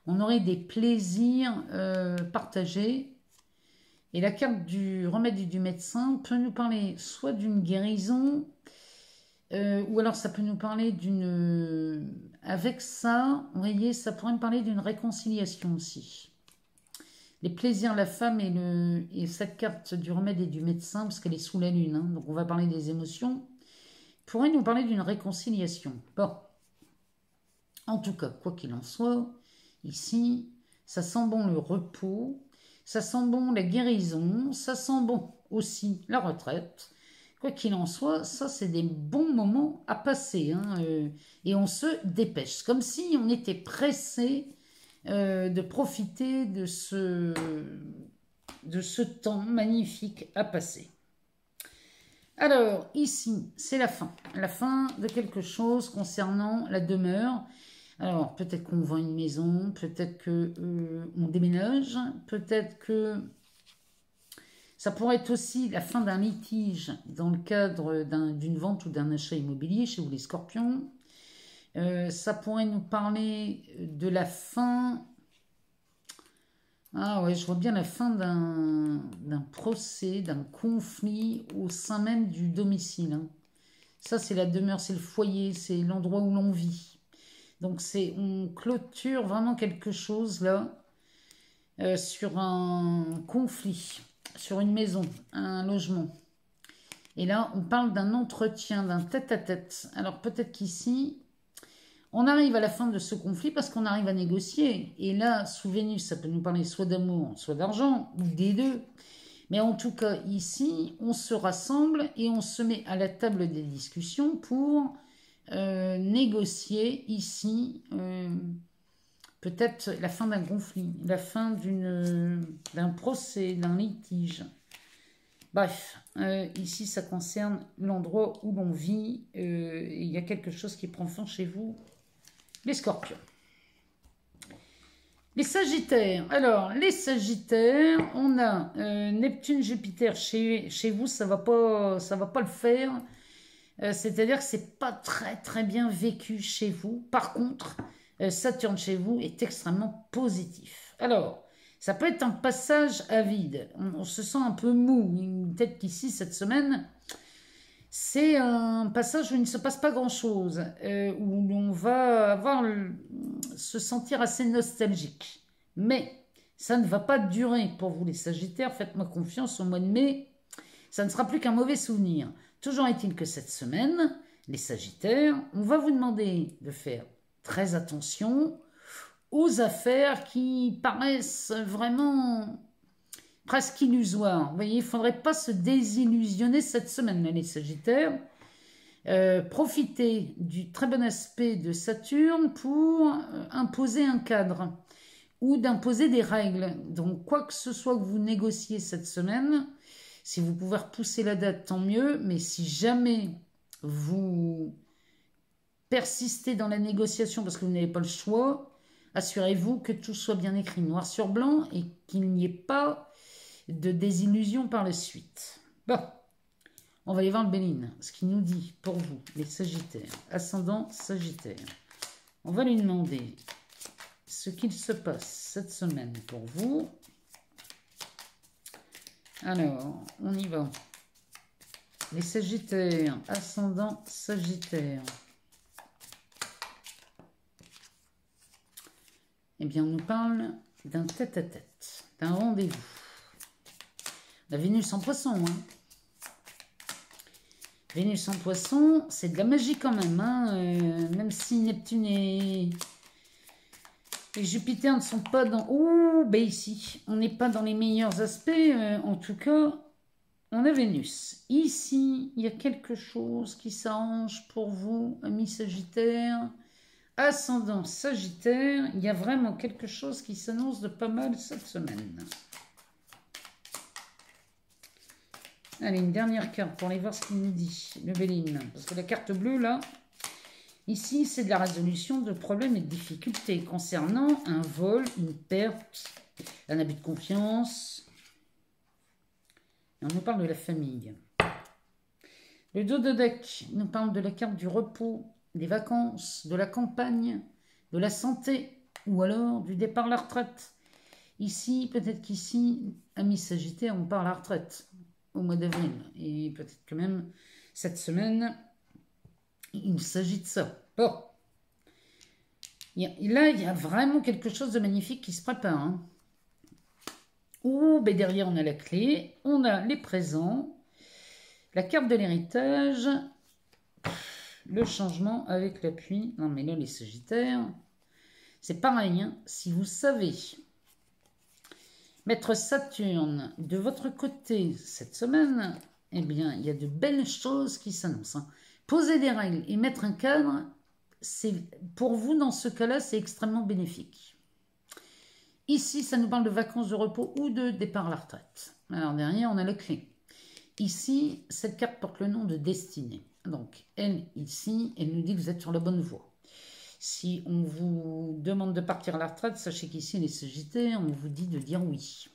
Speaker 1: on aurait des plaisirs partagés. Et la carte du remède et du médecin peut nous parler soit d'une guérison, ou alors ça peut nous parler d'une... Avec ça, vous voyez, ça pourrait me parler d'une réconciliation aussi. Les plaisirs, la femme et cette carte du remède et du médecin, parce qu'elle est sous la lune, hein, donc on va parler des émotions, pourrait nous parler d'une réconciliation. Bon, en tout cas, quoi qu'il en soit, ici, ça sent bon le repos, ça sent bon la guérison, ça sent bon aussi la retraite. Quoi qu'il en soit, ça c'est des bons moments à passer, hein, et on se dépêche, comme si on était pressé de profiter de ce temps magnifique à passer. Alors, ici, c'est la fin de quelque chose concernant la demeure. Alors, peut-être qu'on vend une maison, peut-être qu'on déménage, peut-être que ça pourrait être aussi la fin d'un litige dans le cadre d'une vente ou d'un achat immobilier chez vous les scorpions. Ça pourrait nous parler de la fin... Ah ouais, je vois bien la fin d'un procès, d'un conflit au sein même du domicile. Hein. Ça, c'est la demeure, c'est le foyer, c'est l'endroit où l'on vit. Donc, on clôture vraiment quelque chose là sur un conflit, sur une maison, un logement. Et là, on parle d'un entretien, d'un tête-à-tête. Alors, peut-être qu'ici... On arrive à la fin de ce conflit parce qu'on arrive à négocier. Et là, sous Vénus, ça peut nous parler soit d'amour, soit d'argent, ou des deux. Mais en tout cas, ici, on se rassemble et on se met à la table des discussions pour négocier ici peut-être la fin d'un conflit, la fin d'un procès, d'un litige. Bref, ici, ça concerne l'endroit où l'on vit. Il y a quelque chose qui prend fin chez vous. Les scorpions. Les sagittaires. Alors, les sagittaires, on a Neptune, Jupiter chez vous, ça va pas le faire. C'est-à-dire que c'est pas très bien vécu chez vous. Par contre, Saturne chez vous est extrêmement positif. Alors, ça peut être un passage à vide. On se sent un peu mou. Peut-être qu'ici, cette semaine... C'est un passage où il ne se passe pas grand-chose, où on va se sentir assez nostalgique. Mais ça ne va pas durer pour vous les Sagittaires, faites-moi confiance, au mois de mai, ça ne sera plus qu'un mauvais souvenir. Toujours est-il que cette semaine, les Sagittaires, on va vous demander de faire très attention aux affaires qui paraissent vraiment... presque illusoire. Vous voyez, il ne faudrait pas se désillusionner cette semaine, les Sagittaires. Profitez du très bon aspect de Saturne pour imposer un cadre ou d'imposer des règles. Donc, quoi que ce soit que vous négociez cette semaine, si vous pouvez repousser la date, tant mieux. Mais si jamais vous persistez dans la négociation parce que vous n'avez pas le choix, assurez-vous que tout soit bien écrit noir sur blanc et qu'il n'y ait pas de désillusion par la suite. Bon, on va aller voir le Béline, ce qu'il nous dit pour vous, les Sagittaires, ascendant Sagittaire. On va lui demander ce qu'il se passe cette semaine pour vous. Alors, on y va. Les Sagittaires, ascendant Sagittaire. Eh bien, on nous parle d'un tête-à-tête, d'un rendez-vous. La Vénus en Poisson, hein. Vénus en Poisson, c'est de la magie quand même, hein. Même si Neptune et Jupiter ne sont pas dans... Ouh, ben ici, on n'est pas dans les meilleurs aspects. En tout cas, on a Vénus. Ici, il y a quelque chose qui s'arrange pour vous, amis Sagittaires. Ascendant Sagittaire, il y a vraiment quelque chose qui s'annonce de pas mal cette semaine. Allez, une dernière carte pour aller voir ce qu'il nous dit, le Béline. Parce que la carte bleue, là, ici, c'est de la résolution de problèmes et de difficultés concernant un vol, une perte, un abus de confiance. Et on nous parle de la famille. Le dos de deck nous parle de la carte du repos, des vacances, de la campagne, de la santé, ou alors du départ à la retraite. Ici, peut-être qu'ici, amis Sagittaires, on part à la retraite au mois d'avril. Et peut-être que même cette semaine, il s'agit de ça. Bon. Là, il y a vraiment quelque chose de magnifique qui se prépare. Hein. Ouh, ben derrière, on a la clé, on a les présents, la carte de l'héritage, le changement avec l'appui. Non, mais là, les Sagittaires, c'est pareil. Hein. Si vous savez mettre Saturne de votre côté cette semaine, eh bien, il y a de belles choses qui s'annoncent. Hein. Poser des règles et mettre un cadre, pour vous, dans ce cas-là, c'est extrêmement bénéfique. Ici, ça nous parle de vacances de repos ou de départ à la retraite. Alors, derrière, on a la clé. Ici, cette carte porte le nom de destinée. Donc, elle, ici, elle nous dit que vous êtes sur la bonne voie. Si on vous demande de partir à la retraite, sachez qu'ici, les Sagittaires, on vous dit de dire oui.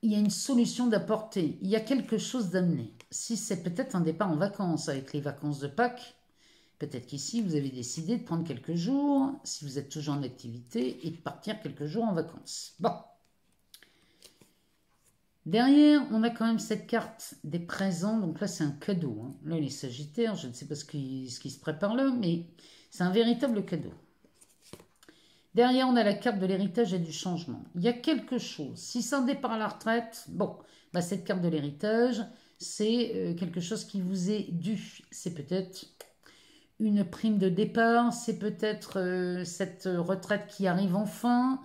Speaker 1: Il y a une solution d'apporter, il y a quelque chose d'amener. Si c'est peut-être un départ en vacances, avec les vacances de Pâques, peut-être qu'ici, vous avez décidé de prendre quelques jours, si vous êtes toujours en activité, et de partir quelques jours en vacances. Bon. Derrière, on a quand même cette carte des présents. Donc là, c'est un cadeau. Hein. Là, les Sagittaires, je ne sais pas ce qui se prépare là, mais c'est un véritable cadeau. Derrière, on a la carte de l'héritage et du changement. Il y a quelque chose. Si c'est un départ à la retraite, bon, bah cette carte de l'héritage, c'est quelque chose qui vous est dû. C'est peut-être une prime de départ, c'est peut-être cette retraite qui arrive enfin.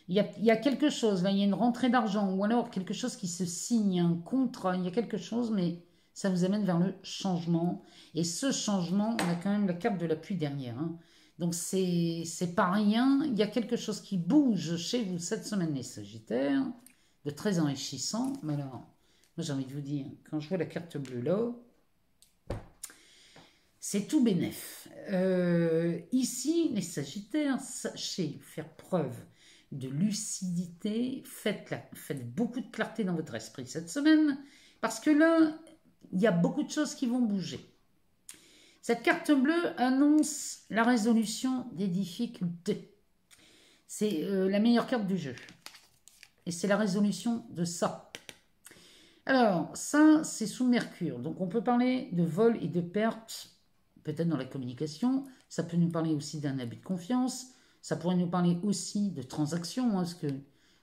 Speaker 1: Il y a quelque chose, là, il y a une rentrée d'argent, ou alors quelque chose qui se signe, un contrat, il y a quelque chose, mais ça vous amène vers le changement. Et ce changement, on a quand même la carte de l'appui derrière. Hein. Donc, c'est pas rien, il y a quelque chose qui bouge chez vous cette semaine, les Sagittaires, de très enrichissant. Mais alors, moi j'ai envie de vous dire, quand je vois la carte bleue là, c'est tout bénef. Ici, les Sagittaires, sachez faire preuve de lucidité, faites beaucoup de clarté dans votre esprit cette semaine, parce que là, il y a beaucoup de choses qui vont bouger. Cette carte bleue annonce la résolution des difficultés. C'est la meilleure carte du jeu. Et c'est la résolution de ça. Alors, ça, c'est sous Mercure. Donc, on peut parler de vol et de perte, peut-être dans la communication. Ça peut nous parler aussi d'un abus de confiance. Ça pourrait nous parler aussi de transactions, hein, parce que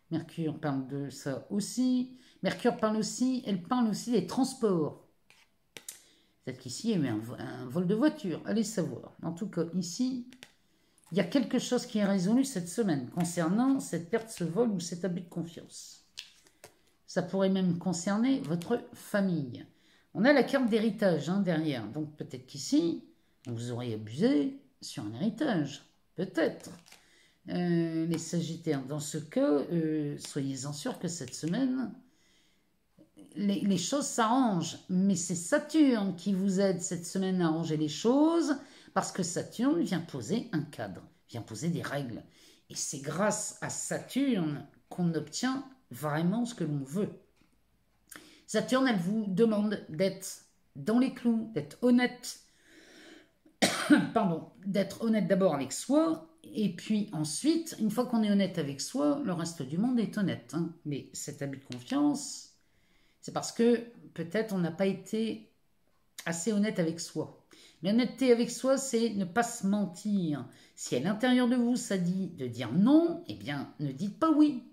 Speaker 1: Mercure parle de ça aussi. Mercure parle aussi, elle parle aussi des transports. Peut-être qu'ici, il y a eu un vol de voiture, allez savoir. En tout cas, ici, il y a quelque chose qui est résolu cette semaine concernant cette perte, ce vol ou cet abus de confiance. Ça pourrait même concerner votre famille. On a la carte d'héritage hein, derrière. Donc peut-être qu'ici, vous aurez abusé sur un héritage. Peut-être. Les Sagittaires, dans ce cas, soyez-en sûrs que cette semaine, les choses s'arrangent. Mais c'est Saturne qui vous aide cette semaine à arranger les choses, parce que Saturne vient poser un cadre, vient poser des règles. Et c'est grâce à Saturne qu'on obtient vraiment ce que l'on veut. Saturne, elle vous demande d'être dans les clous, d'être honnête, pardon, d'être honnête d'abord avec soi et puis ensuite, une fois qu'on est honnête avec soi, le reste du monde est honnête. Hein. Mais cet abus de confiance, c'est parce que peut-être on n'a pas été assez honnête avec soi. L'honnêteté avec soi, c'est ne pas se mentir. Si à l'intérieur de vous, ça dit de dire non, eh bien, ne dites pas oui.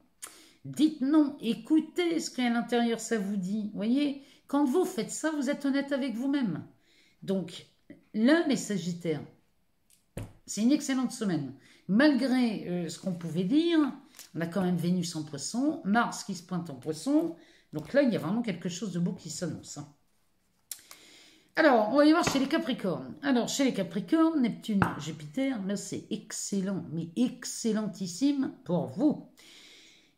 Speaker 1: Dites non, écoutez ce qu'à l'intérieur ça vous dit. Voyez, quand vous faites ça, vous êtes honnête avec vous-même. Donc, là, les Sagittaires, c'est une excellente semaine. Malgré ce qu'on pouvait dire, on a quand même Vénus en Poisson, Mars qui se pointe en Poisson. Donc là, il y a vraiment quelque chose de beau qui s'annonce. Hein. Alors, on va y voir chez les Capricornes. Alors, chez les Capricornes, Neptune, Jupiter, là, c'est excellent, mais excellentissime pour vous.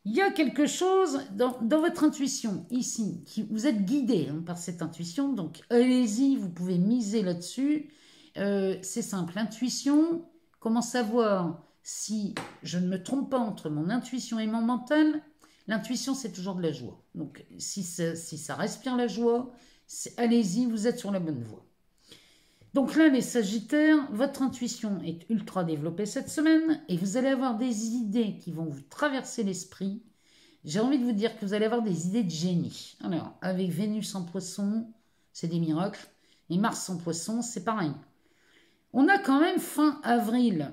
Speaker 1: Il y a quelque chose dans votre intuition, ici, qui vous êtes guidé hein, par cette intuition. Donc, allez-y, vous pouvez miser là-dessus. C'est simple, l'intuition, comment savoir si je ne me trompe pas entre mon intuition et mon mental? L'intuition, c'est toujours de la joie. Donc, si ça respire la joie, allez-y, vous êtes sur la bonne voie. Donc là, les Sagittaires, votre intuition est ultra développée cette semaine et vous allez avoir des idées qui vont vous traverser l'esprit. J'ai envie de vous dire que vous allez avoir des idées de génie. Alors, avec Vénus en Poisson, c'est des miracles. Et Mars en Poisson, c'est pareil. On a quand même fin avril,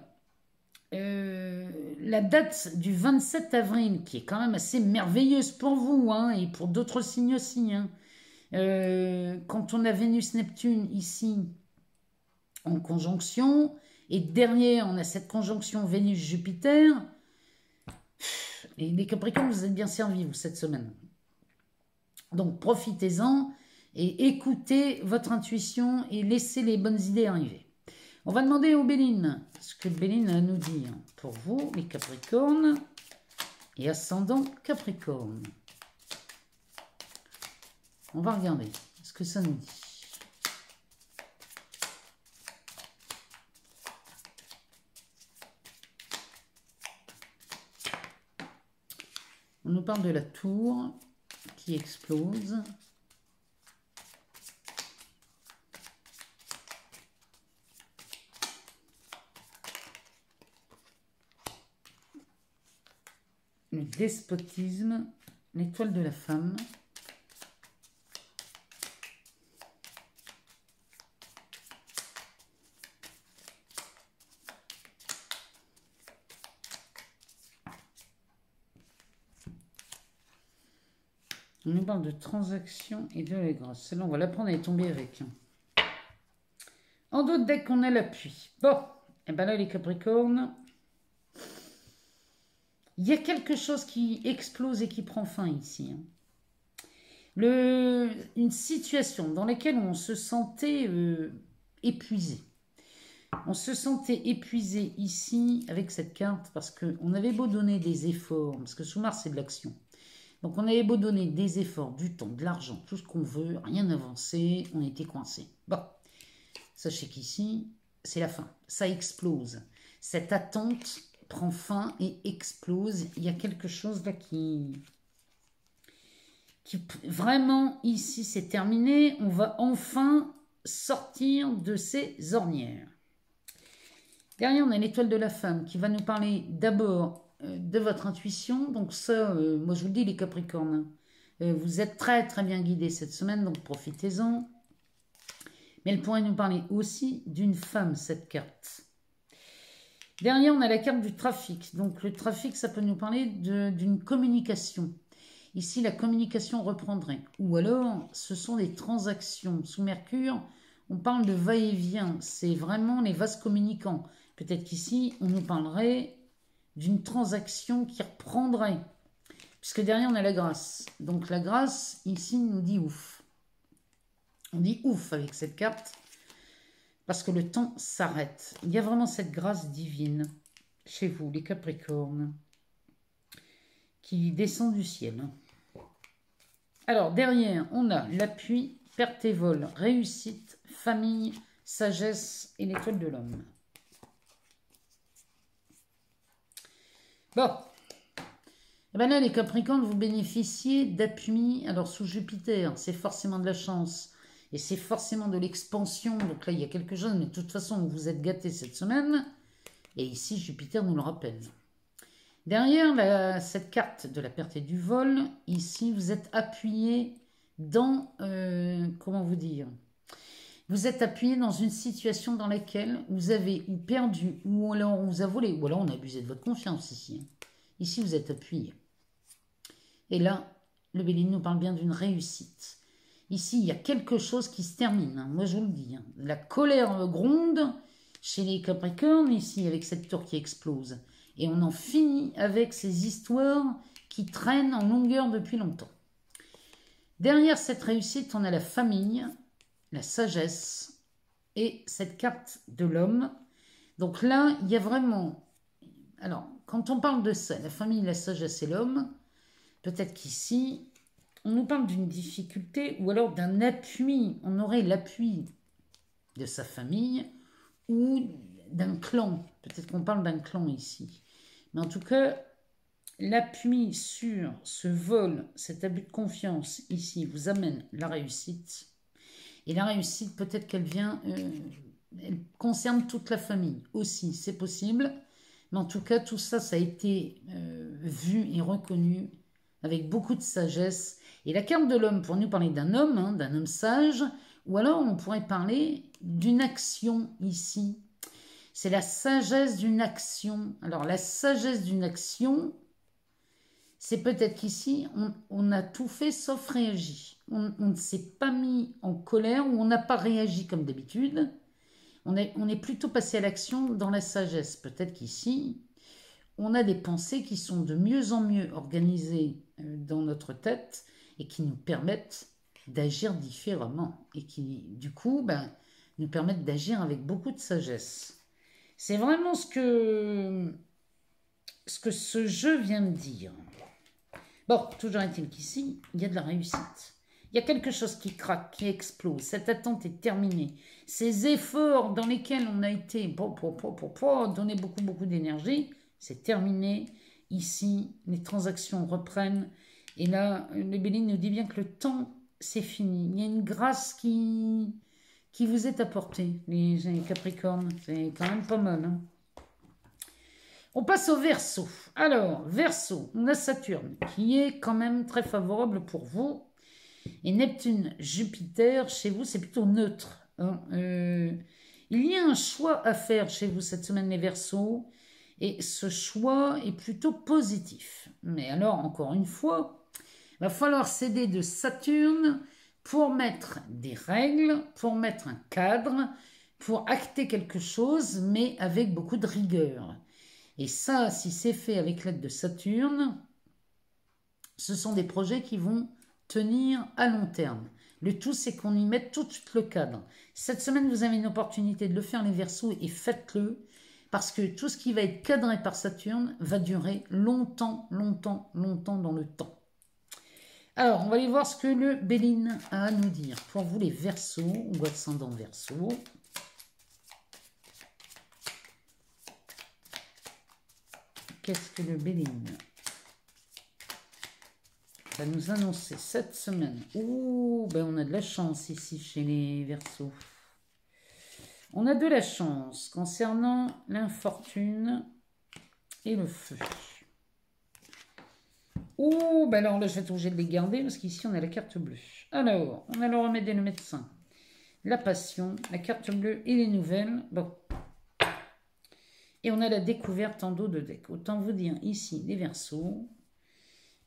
Speaker 1: la date du 27 avril, qui est quand même assez merveilleuse pour vous hein, et pour d'autres signes aussi. Hein. Quand on a Vénus-Neptune ici en conjonction, et derrière on a cette conjonction Vénus-Jupiter, les Capricornes, vous êtes bien servis vous cette semaine. Donc profitez-en et écoutez votre intuition et laissez les bonnes idées arriver. On va demander aux Béline ce que Béline a à nous dire pour vous, les Capricornes et ascendant Capricorne. On va regarder ce que ça nous dit. On nous parle de la tour qui explose. Le despotisme, l'étoile de la femme. On nous parle de transaction et de la grâce. Celle-là, on va la prendre, elle est tombée avec. En d'autres decks, on a l'appui. Bon, et bien là, les Capricornes, il y a quelque chose qui explose et qui prend fin ici. Une situation dans laquelle on se sentait épuisé. On se sentait épuisé ici avec cette carte parce qu'on avait beau donner des efforts, parce que sous Mars, c'est de l'action. Donc on avait beau donner des efforts, du temps, de l'argent, tout ce qu'on veut, rien n'avançait, on était coincé. Bon, sachez qu'ici, c'est la fin. Ça explose. Cette attente prend fin et explose. Il y a quelque chose là qui vraiment, ici, c'est terminé. On va enfin sortir de ces ornières. Derrière, on a l'étoile de la femme qui va nous parler d'abord de votre intuition. Donc ça, moi je vous le dis les Capricornes, vous êtes très très bien guidés cette semaine, donc profitez-en. Mais elle pourrait nous parler aussi d'une femme, cette carte. Derrière, on a la carte du trafic. Donc le trafic, ça peut nous parler d'une communication. Ici, la communication reprendrait. Ou alors, ce sont des transactions. Sous Mercure, on parle de va-et-vient. C'est vraiment les vases communicants. Peut-être qu'ici, on nous parlerait d'une transaction qui reprendrait. Puisque derrière, on a la grâce. Donc la grâce, ici, nous dit ouf. On dit ouf avec cette carte. Parce que le temps s'arrête. Il y a vraiment cette grâce divine chez vous, les Capricornes, qui descend du ciel. Alors, derrière, on a l'appui, perte et vol, réussite, famille, sagesse et l'étoile de l'homme. Bon. Et bien là, les Capricornes, vous bénéficiez d'appui. Alors, sous Jupiter, c'est forcément de la chance. Et c'est forcément de l'expansion. Donc là, il y a quelque chose. Mais de toute façon, vous êtes gâtés cette semaine. Et ici, Jupiter nous le rappelle. Derrière cette carte de la perte et du vol, ici, vous êtes appuyé dans... comment vous dire? Vous êtes appuyé dans une situation dans laquelle vous avez ou perdu, ou alors on vous a volé, ou alors on a abusé de votre confiance ici. Ici, vous êtes appuyé. Et là, le Béline nous parle bien d'une réussite. Ici, il y a quelque chose qui se termine. Moi, je vous le dis. La colère gronde chez les Capricornes, ici, avec cette tour qui explose. Et on en finit avec ces histoires qui traînent en longueur depuis longtemps. Derrière cette réussite, on a la famille, la sagesse et cette carte de l'homme. Donc là, il y a vraiment... Alors, quand on parle de ça, la famille, la sagesse et l'homme, peut-être qu'ici, on nous parle d'une difficulté ou alors d'un appui. On aurait l'appui de sa famille ou d'un clan. Peut-être qu'on parle d'un clan ici. Mais en tout cas, l'appui sur ce vol, cet abus de confiance ici vous amène la réussite. Et la réussite, peut-être qu'elle vient, elle concerne toute la famille aussi, c'est possible. Mais en tout cas, tout ça, ça a été vu et reconnu avec beaucoup de sagesse. Et la carte de l'homme, pour nous parler d'un homme sage, ou alors on pourrait parler d'une action ici. C'est la sagesse d'une action. Alors la sagesse d'une action, c'est peut-être qu'ici, on a tout fait sauf réagi. On ne s'est pas mis en colère ou on n'a pas réagi comme d'habitude. On est plutôt passé à l'action dans la sagesse. Peut-être qu'ici, on a des pensées qui sont de mieux en mieux organisées dans notre tête et qui nous permettent d'agir différemment. Et qui, du coup, nous permettent d'agir avec beaucoup de sagesse. C'est vraiment ce que ce jeu vient de dire. Bon, toujours est-il qu'ici, il y a de la réussite. Il y a quelque chose qui craque, qui explose. Cette attente est terminée. Ces efforts dans lesquels on a été donné beaucoup d'énergie, c'est terminé. Ici, les transactions reprennent. Et là, le Béline nous dit bien que le temps, c'est fini. Il y a une grâce qui vous est apportée, les Capricornes. C'est quand même pas mal, hein. On passe au Verseau. Alors, Verseau, on a Saturne, qui est quand même très favorable pour vous. Et Neptune, Jupiter, chez vous, c'est plutôt neutre, hein. Il y a un choix à faire chez vous cette semaine, les Verseaux. Et ce choix est plutôt positif. Mais alors, encore une fois, il va falloir s'aider de Saturne pour mettre des règles, pour mettre un cadre, pour acter quelque chose, mais avec beaucoup de rigueur. Et ça, si c'est fait avec l'aide de Saturne, ce sont des projets qui vont tenir à long terme. Le tout, c'est qu'on y mette tout de suite le cadre. Cette semaine, vous avez une opportunité de le faire, les Verseaux, et faites-le, parce que tout ce qui va être cadré par Saturne va durer longtemps dans le temps. Alors, on va aller voir ce que le Béline a à nous dire. Pour vous, les Verseaux, ou ascendant Verseau. Qu'est-ce que le Béline va nous annoncer cette semaine? Ouh, on a de la chance ici chez les Verseaux. On a de la chance concernant l'infortune et le feu. Ouh, alors là, je vais être obligée de les garder parce qu'ici, on a la carte bleue. Alors, on a le remède et le médecin. La passion, la carte bleue et les nouvelles. Bon. Et on a la découverte en dos de deck. Autant vous dire ici, les Verseaux,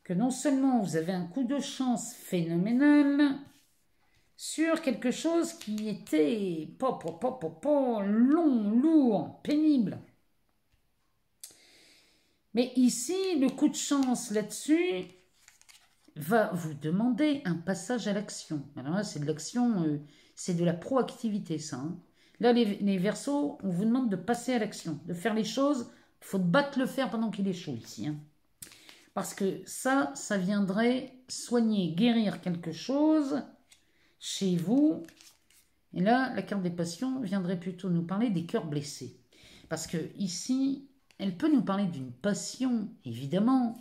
Speaker 1: que non seulement vous avez un coup de chance phénoménal sur quelque chose qui était long, lourd, pénible. Mais ici, le coup de chance là-dessus va vous demander un passage à l'action. Alors là, c'est de l'action, c'est de la proactivité, ça, hein. Là, les Verseaux, on vous demande de passer à l'action, de faire les choses. Il faut battre le fer pendant qu'il est chaud ici, hein. Parce que ça viendrait soigner, guérir quelque chose chez vous. Et là, la carte des passions viendrait plutôt nous parler des cœurs blessés. Parce que ici, elle peut nous parler d'une passion, évidemment.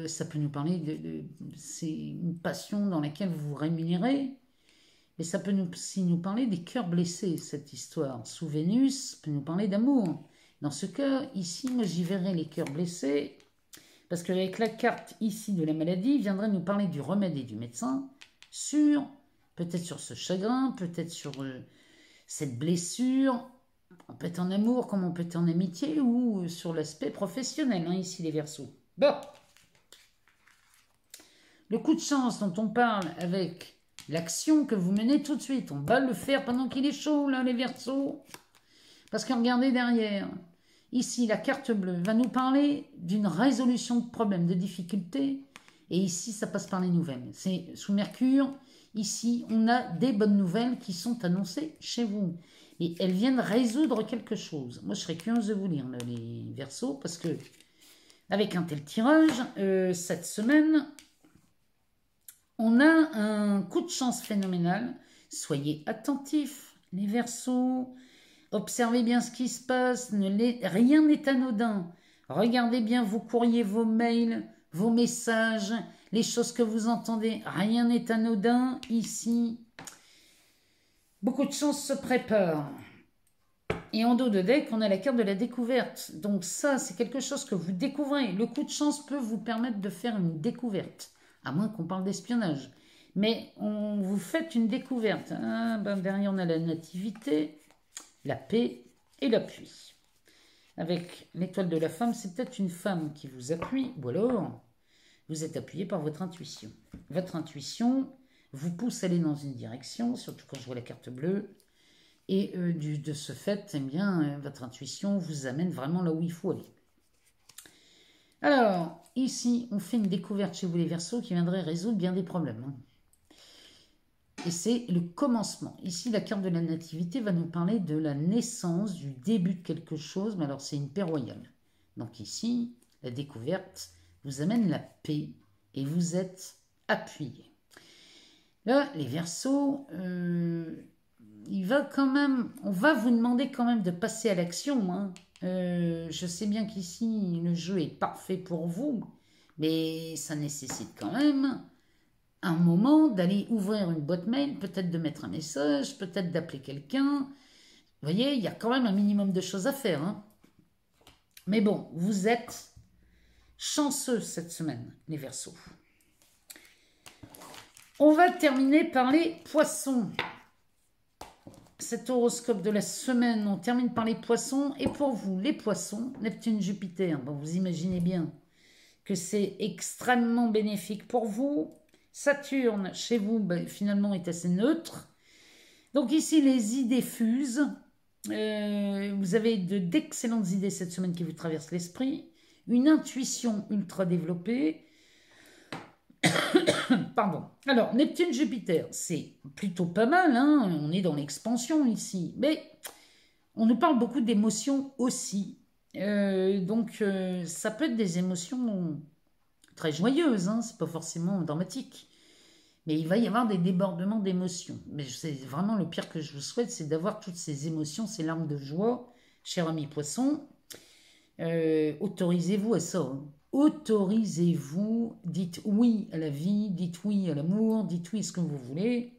Speaker 1: Ça peut nous parler c'est une passion dans laquelle vous vous rémunérez. Mais ça peut aussi nous parler des cœurs blessés, cette histoire. Sous Vénus, ça peut nous parler d'amour. Dans ce cas, ici, moi, j'y verrais les cœurs blessés, parce qu'avec la carte ici de la maladie, il viendrait nous parler du remède et du médecin, peut-être sur ce chagrin, peut-être sur cette blessure. On peut être en amour comme on peut être en amitié ou sur l'aspect professionnel, hein, ici les Verseaux. Bon. Le coup de chance dont on parle avec l'action que vous menez tout de suite, on va le faire pendant qu'il est chaud, là, les Verseaux. Parce que regardez derrière, ici, la carte bleue va nous parler d'une résolution de problèmes, de difficultés. Et ici, ça passe par les nouvelles. C'est sous Mercure. Ici, on a des bonnes nouvelles qui sont annoncées chez vous. Et elles viennent résoudre quelque chose. Moi, je serais curieuse de vous lire, là, les Verseaux, parce que avec un tel tirage, cette semaine, on a un coup de chance phénoménal. Soyez attentifs, les Verseaux. Observez bien ce qui se passe. Rien n'est anodin. Regardez bien vos courriers, vos mails, vos messages, les choses que vous entendez. Rien n'est anodin ici. Beaucoup de choses se préparent. Et en dos de deck, on a la carte de la découverte. Donc ça, c'est quelque chose que vous découvrez. Le coup de chance peut vous permettre de faire une découverte. À moins qu'on parle d'espionnage. Mais vous faites une découverte. Ah, derrière, on a la nativité, la paix et l'appui. Avec l'étoile de la femme, c'est peut-être une femme qui vous appuie. Ou alors, vous êtes appuyé par votre intuition. Votre intuition vous pousse à aller dans une direction, surtout quand je vois la carte bleue. Et de ce fait, eh bien, votre intuition vous amène vraiment là où il faut aller. Alors, ici, on fait une découverte chez vous les Verseaux qui viendrait résoudre bien des problèmes. Hein. Et c'est le commencement. Ici, la carte de la nativité va nous parler de la naissance, du début de quelque chose, mais alors c'est une paix royale. Donc ici, la découverte vous amène la paix et vous êtes appuyé. Là, les Verseaux, on va vous demander quand même de passer à l'action. Hein. Je sais bien qu'ici, le jeu est parfait pour vous, mais ça nécessite quand même un moment d'aller ouvrir une boîte mail, peut-être de mettre un message, peut-être d'appeler quelqu'un. Vous voyez, il y a quand même un minimum de choses à faire. Hein. Mais bon, vous êtes chanceux cette semaine, les Verseaux. On va terminer par les Poissons. Cet horoscope de la semaine, on termine par les Poissons. Et pour vous, les Poissons, Neptune, Jupiter, bon, vous imaginez bien que c'est extrêmement bénéfique pour vous. Saturne, chez vous, ben, finalement, est assez neutre. Donc ici, les idées fusent. Vous avez d'excellentes idées cette semaine qui vous traversent l'esprit. Une intuition ultra développée. Pardon. Alors, Neptune-Jupiter, c'est plutôt pas mal. Hein, on est dans l'expansion ici. Mais on nous parle beaucoup d'émotions aussi. Donc, ça peut être des émotions très joyeuse, hein, c'est pas forcément dramatique. Mais il va y avoir des débordements d'émotions. Mais c'est vraiment le pire que je vous souhaite, c'est d'avoir toutes ces émotions, ces larmes de joie, cher ami Poisson. Autorisez-vous à ça. Hein. Autorisez-vous, dites oui à la vie, dites oui à l'amour, dites oui à ce que vous voulez.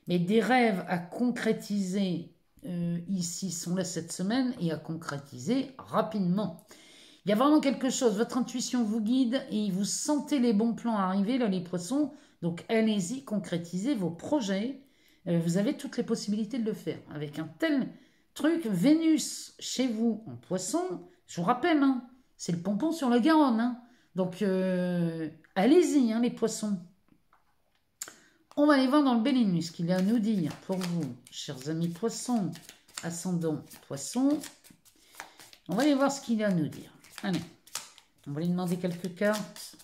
Speaker 1: Mais des rêves à concrétiser ici sont là cette semaine et à concrétiser rapidement. Il y a vraiment quelque chose, votre intuition vous guide et vous sentez les bons plans arriver, là les Poissons, donc allez-y, concrétisez vos projets, vous avez toutes les possibilités de le faire. Avec un tel truc, Vénus chez vous en Poisson, je vous rappelle, hein, c'est le pompon sur la Garonne, hein, donc allez-y hein, les Poissons. On va aller voir dans le Bélinuit ce qu'il a à nous dire pour vous, chers amis Poissons, ascendant Poissons. On va aller voir ce qu'il a à nous dire. Allez, on va lui demander quelques cartes.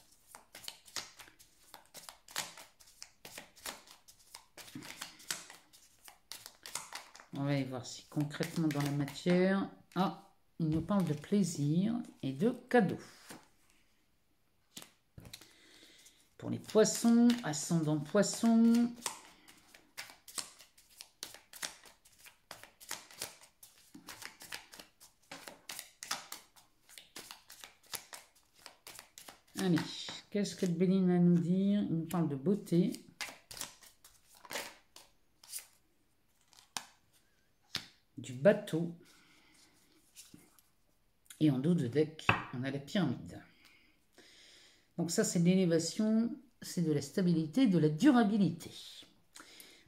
Speaker 1: On va aller voir si concrètement dans la matière... Ah, il nous parle de plaisir et de cadeaux. Pour les Poissons, ascendant Poissons... Allez, qu'est-ce que le Béline a à nous dire? Il nous parle de beauté. Du bateau. Et en dos de deck, on a la pyramide. Donc ça, c'est de l'élévation, c'est de la stabilité, de la durabilité.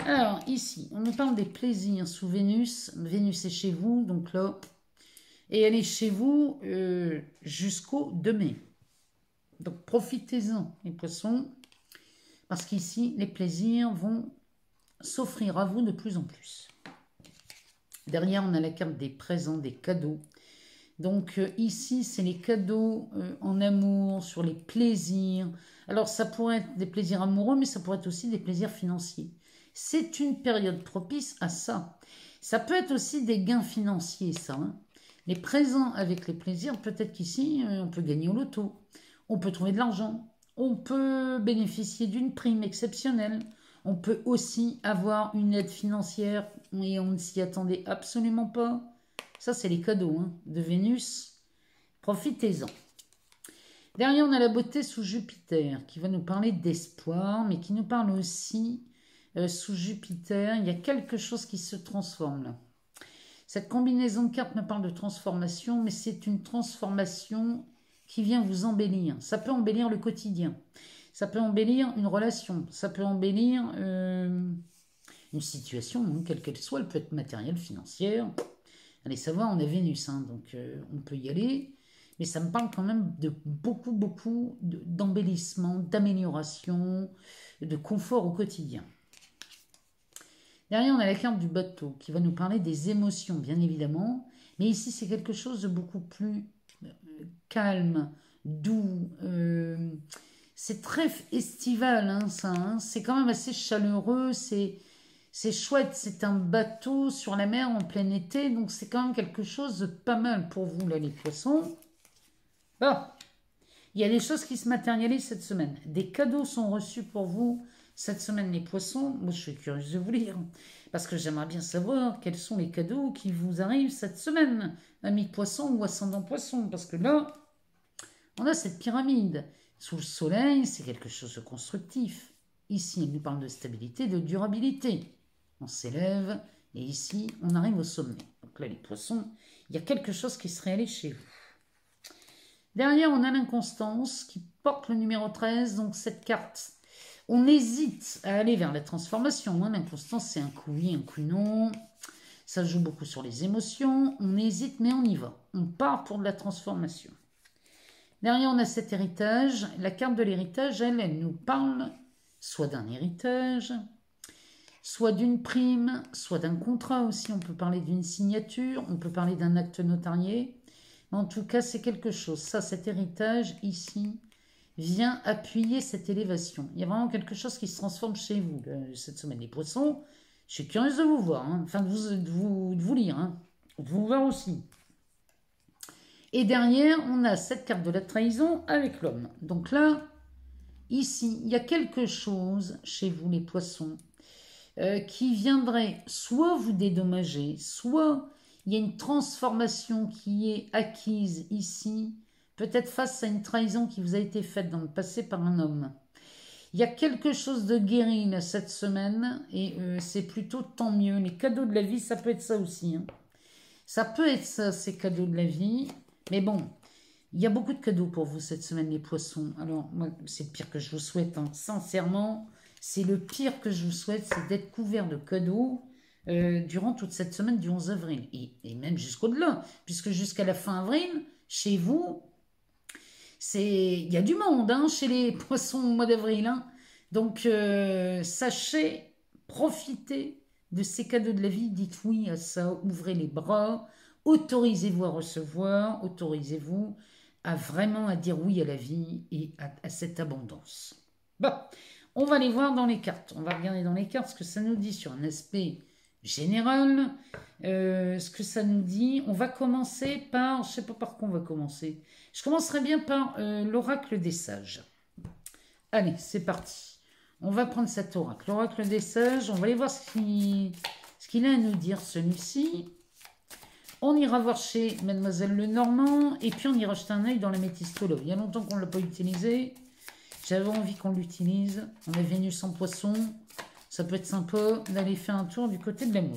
Speaker 1: Alors, ici, on nous parle des plaisirs sous Vénus. Vénus est chez vous, donc là. Et elle est chez vous jusqu'au 2 mai. Donc, profitez-en, les poissons. Parce qu'ici, les plaisirs vont s'offrir à vous de plus en plus. Derrière, on a la carte des présents, des cadeaux. Donc ici, c'est les cadeaux en amour, sur les plaisirs. Alors ça pourrait être des plaisirs amoureux, mais ça pourrait être aussi des plaisirs financiers. C'est une période propice à ça. Ça peut être aussi des gains financiers, ça. Hein. Les présents avec les plaisirs, peut-être qu'ici, on peut gagner au loto. On peut trouver de l'argent. On peut bénéficier d'une prime exceptionnelle. On peut aussi avoir une aide financière et on ne s'y attendait absolument pas. Ça, c'est les cadeaux hein, de Vénus. Profitez-en. Derrière, on a la beauté sous Jupiter qui va nous parler d'espoir, mais qui nous parle aussi sous Jupiter. Il y a quelque chose qui se transforme là. Cette combinaison de cartes me parle de transformation, mais c'est une transformation qui vient vous embellir. Ça peut embellir le quotidien. Ça peut embellir une relation. Ça peut embellir une situation, hein, quelle qu'elle soit. Elle peut être matérielle, financière. Allez savoir, on a Vénus, hein, donc on peut y aller. Mais ça me parle quand même de beaucoup d'embellissement, d'amélioration, de confort au quotidien. Derrière, on a la carte du bateau qui va nous parler des émotions, bien évidemment. Mais ici, c'est quelque chose de beaucoup plus calme, doux. C'est très estival, hein, ça. Hein. C'est quand même assez chaleureux, c'est chouette, c'est un bateau sur la mer en plein été, donc c'est quand même quelque chose de pas mal pour vous, là, les poissons. Bon, il y a des choses qui se matérialisent cette semaine. Des cadeaux sont reçus pour vous cette semaine, les poissons. Moi, je suis curieuse de vous lire, parce que j'aimerais bien savoir quels sont les cadeaux qui vous arrivent cette semaine, amis poissons ou ascendant poisson, parce que là, on a cette pyramide. Sous le soleil, c'est quelque chose de constructif. Ici, elle nous parle de stabilité, de durabilité. On s'élève et ici, on arrive au sommet. Donc là, les poissons, il y a quelque chose qui serait allé chez vous. Derrière, on a l'inconstance qui porte le numéro 13, donc cette carte. On hésite à aller vers la transformation. Hein. L'inconstance, c'est un coup oui, un coup non. Ça joue beaucoup sur les émotions. On hésite, mais on y va. On part pour de la transformation. Derrière, on a cet héritage. La carte de l'héritage, elle nous parle soit d'un héritage, soit d'une prime, soit d'un contrat aussi. On peut parler d'une signature, on peut parler d'un acte notarié. Mais en tout cas, c'est quelque chose. Ça, cet héritage ici vient appuyer cette élévation. Il y a vraiment quelque chose qui se transforme chez vous cette semaine. Les poissons, je suis curieuse de vous voir, hein. Enfin de vous lire, hein. De vous voir aussi. Et derrière, on a cette carte de la trahison avec l'homme. Donc là, ici, il y a quelque chose chez vous, les poissons, qui viendrait soit vous dédommager, soit il y a une transformation qui est acquise ici, peut-être face à une trahison qui vous a été faite dans le passé par un homme. Il y a quelque chose de guéri là, cette semaine, et c'est plutôt tant mieux. Les cadeaux de la vie, ça peut être ça aussi. Hein. Ça peut être ça, ces cadeaux de la vie. Mais bon, il y a beaucoup de cadeaux pour vous cette semaine, les poissons. Alors, moi, c'est le pire que je vous souhaite. Hein. Sincèrement, c'est le pire que je vous souhaite, c'est d'être couvert de cadeaux durant toute cette semaine du 11 avril. Et même jusqu'au-delà, puisque jusqu'à la fin avril, chez vous, il y a du monde hein, chez les poissons au mois d'avril. Hein. Donc, sachez, profitez de ces cadeaux de la vie. Dites oui à ça, ouvrez les bras. Autorisez-vous à recevoir, autorisez-vous à vraiment à dire oui à la vie et à cette abondance. Bon, on va aller voir dans les cartes. On va regarder dans les cartes ce que ça nous dit sur un aspect général. Ce que ça nous dit. On va commencer par, je ne sais pas par quoi on va commencer. Je commencerai bien par l'oracle des sages. Allez, c'est parti. On va prendre cet oracle. L'oracle des sages, on va aller voir ce qu'il a à nous dire celui-ci. On ira voir chez Mademoiselle Lenormand et puis on ira jeter un œil dans la métistolo. Il y a longtemps qu'on ne l'a pas utilisé. J'avais envie qu'on l'utilise. On a Vénus en poisson. Ça peut être sympa d'aller faire un tour du côté de l'amour.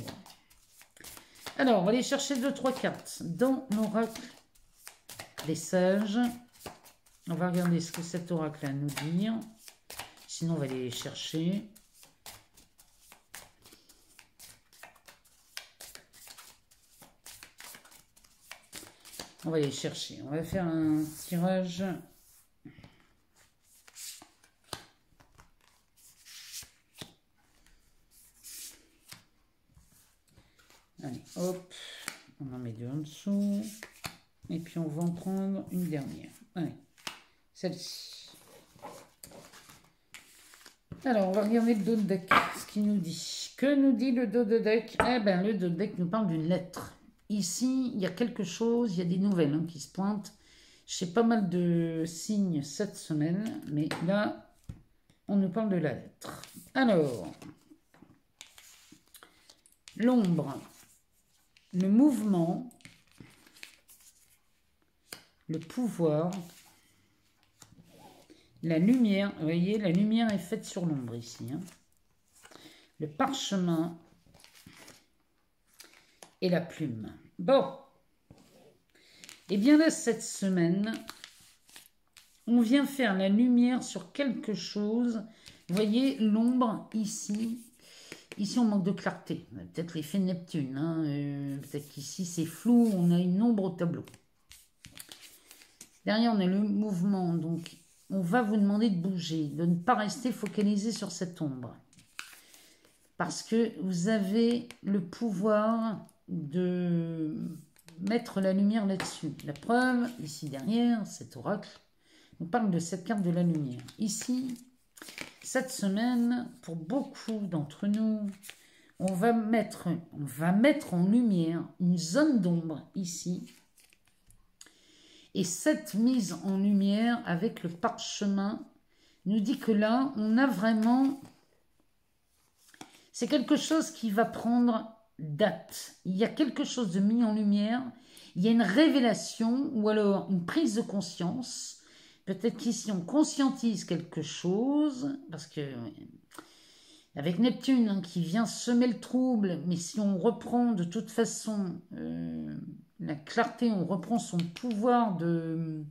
Speaker 1: Alors, on va aller chercher 2-3 cartes dans l'oracle des sages. On va regarder ce que cet oracle a à nous dire. Sinon, on va aller les chercher. On va aller chercher. On va faire un tirage. Allez, hop. On en met deux en dessous. Et puis, on va en prendre une dernière. Allez, celle-ci. Alors, on va regarder le dos de deck. Ce qu'il nous dit. Que nous dit le dos de deck? Eh bien, le dos de deck nous parle d'une lettre. Ici, il y a quelque chose, il y a des nouvelles qui se pointent. J'ai pas mal de signes cette semaine, mais là, on nous parle de la lettre. Alors, l'ombre, le mouvement, le pouvoir, la lumière. Vous voyez, la lumière est faite sur l'ombre ici. Le parchemin et la plume. Bon. Et bien là, cette semaine, on vient faire la lumière sur quelque chose. Vous voyez, l'ombre ici. Ici, on manque de clarté. Peut-être l'effet Neptune. Peut-être qu'ici, c'est flou. On a une ombre au tableau. Derrière, on a le mouvement. Donc, on va vous demander de bouger, de ne pas rester focalisé sur cette ombre. Parce que vous avez le pouvoir de mettre la lumière là-dessus. La preuve, ici derrière, cet oracle, on parle de cette carte de la lumière. Ici, cette semaine, pour beaucoup d'entre nous, on va mettre en lumière une zone d'ombre ici. Et cette mise en lumière avec le parchemin nous dit que là, on a vraiment... C'est quelque chose qui va prendre date. Il y a quelque chose de mis en lumière. Il y a une révélation ou alors une prise de conscience. Peut-être qu'ici, on conscientise quelque chose. Parce que avec Neptune qui vient semer le trouble, mais si on reprend de toute façon la clarté, on reprend son pouvoir de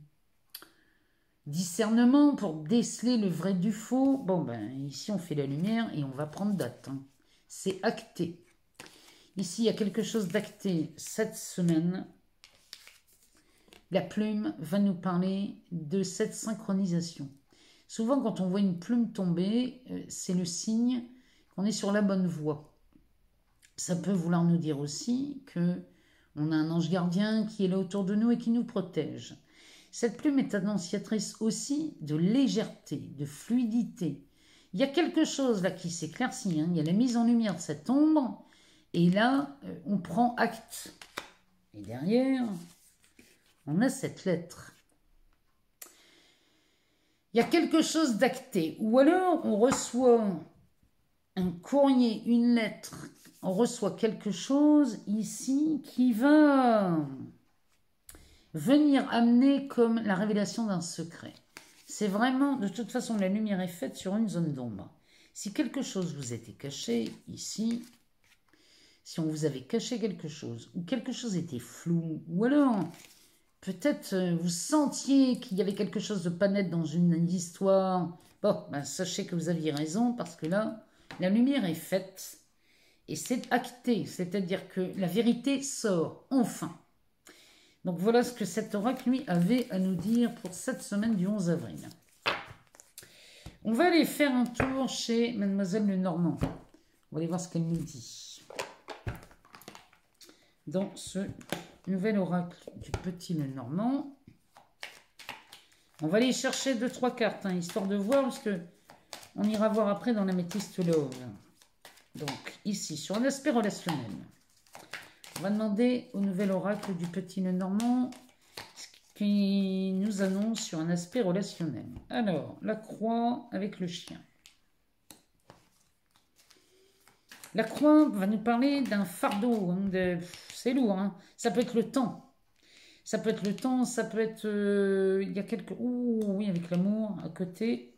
Speaker 1: discernement pour déceler le vrai du faux. Bon, ben ici, on fait la lumière et on va prendre date. C'est acté. Ici, il y a quelque chose d'acté cette semaine. La plume va nous parler de cette synchronisation. Souvent, quand on voit une plume tomber, c'est le signe qu'on est sur la bonne voie. Ça peut vouloir nous dire aussi que on a un ange gardien qui est là autour de nous et qui nous protège. Cette plume est annonciatrice aussi de légèreté, de fluidité. Il y a quelque chose là qui s'éclaircit. Il y a la mise en lumière de cette ombre. Et là, on prend acte. Et derrière, on a cette lettre. Il y a quelque chose d'acté. Ou alors, on reçoit un courrier, une lettre. On reçoit quelque chose ici qui va venir amener comme la révélation d'un secret. C'est vraiment, de toute façon, la lumière est faite sur une zone d'ombre. Si quelque chose vous était caché ici, si on vous avait caché quelque chose, ou quelque chose était flou, ou alors peut-être vous sentiez qu'il y avait quelque chose de pas net dans une histoire, bon, ben, sachez que vous aviez raison, parce que là, la lumière est faite, et c'est acté, c'est-à-dire que la vérité sort, enfin. Donc voilà ce que cet oracle, lui, avait à nous dire pour cette semaine du 11 avril. On va aller faire un tour chez Mademoiselle Lenormand. On va aller voir ce qu'elle nous dit. Dans ce nouvel oracle du petit Lenormand. On va aller chercher 2-3 cartes, histoire de voir, parce que on ira voir après dans l'améthyste love. Donc ici, sur un aspect relationnel. On va demander au nouvel oracle du petit Lenormand ce qui nous annonce sur un aspect relationnel. Alors, la croix avec le chien. La croix va nous parler d'un fardeau. C'est lourd. Ça peut être le temps. Ça peut être le temps, ça peut être... il y a quelques... Oh oui, avec l'amour à côté.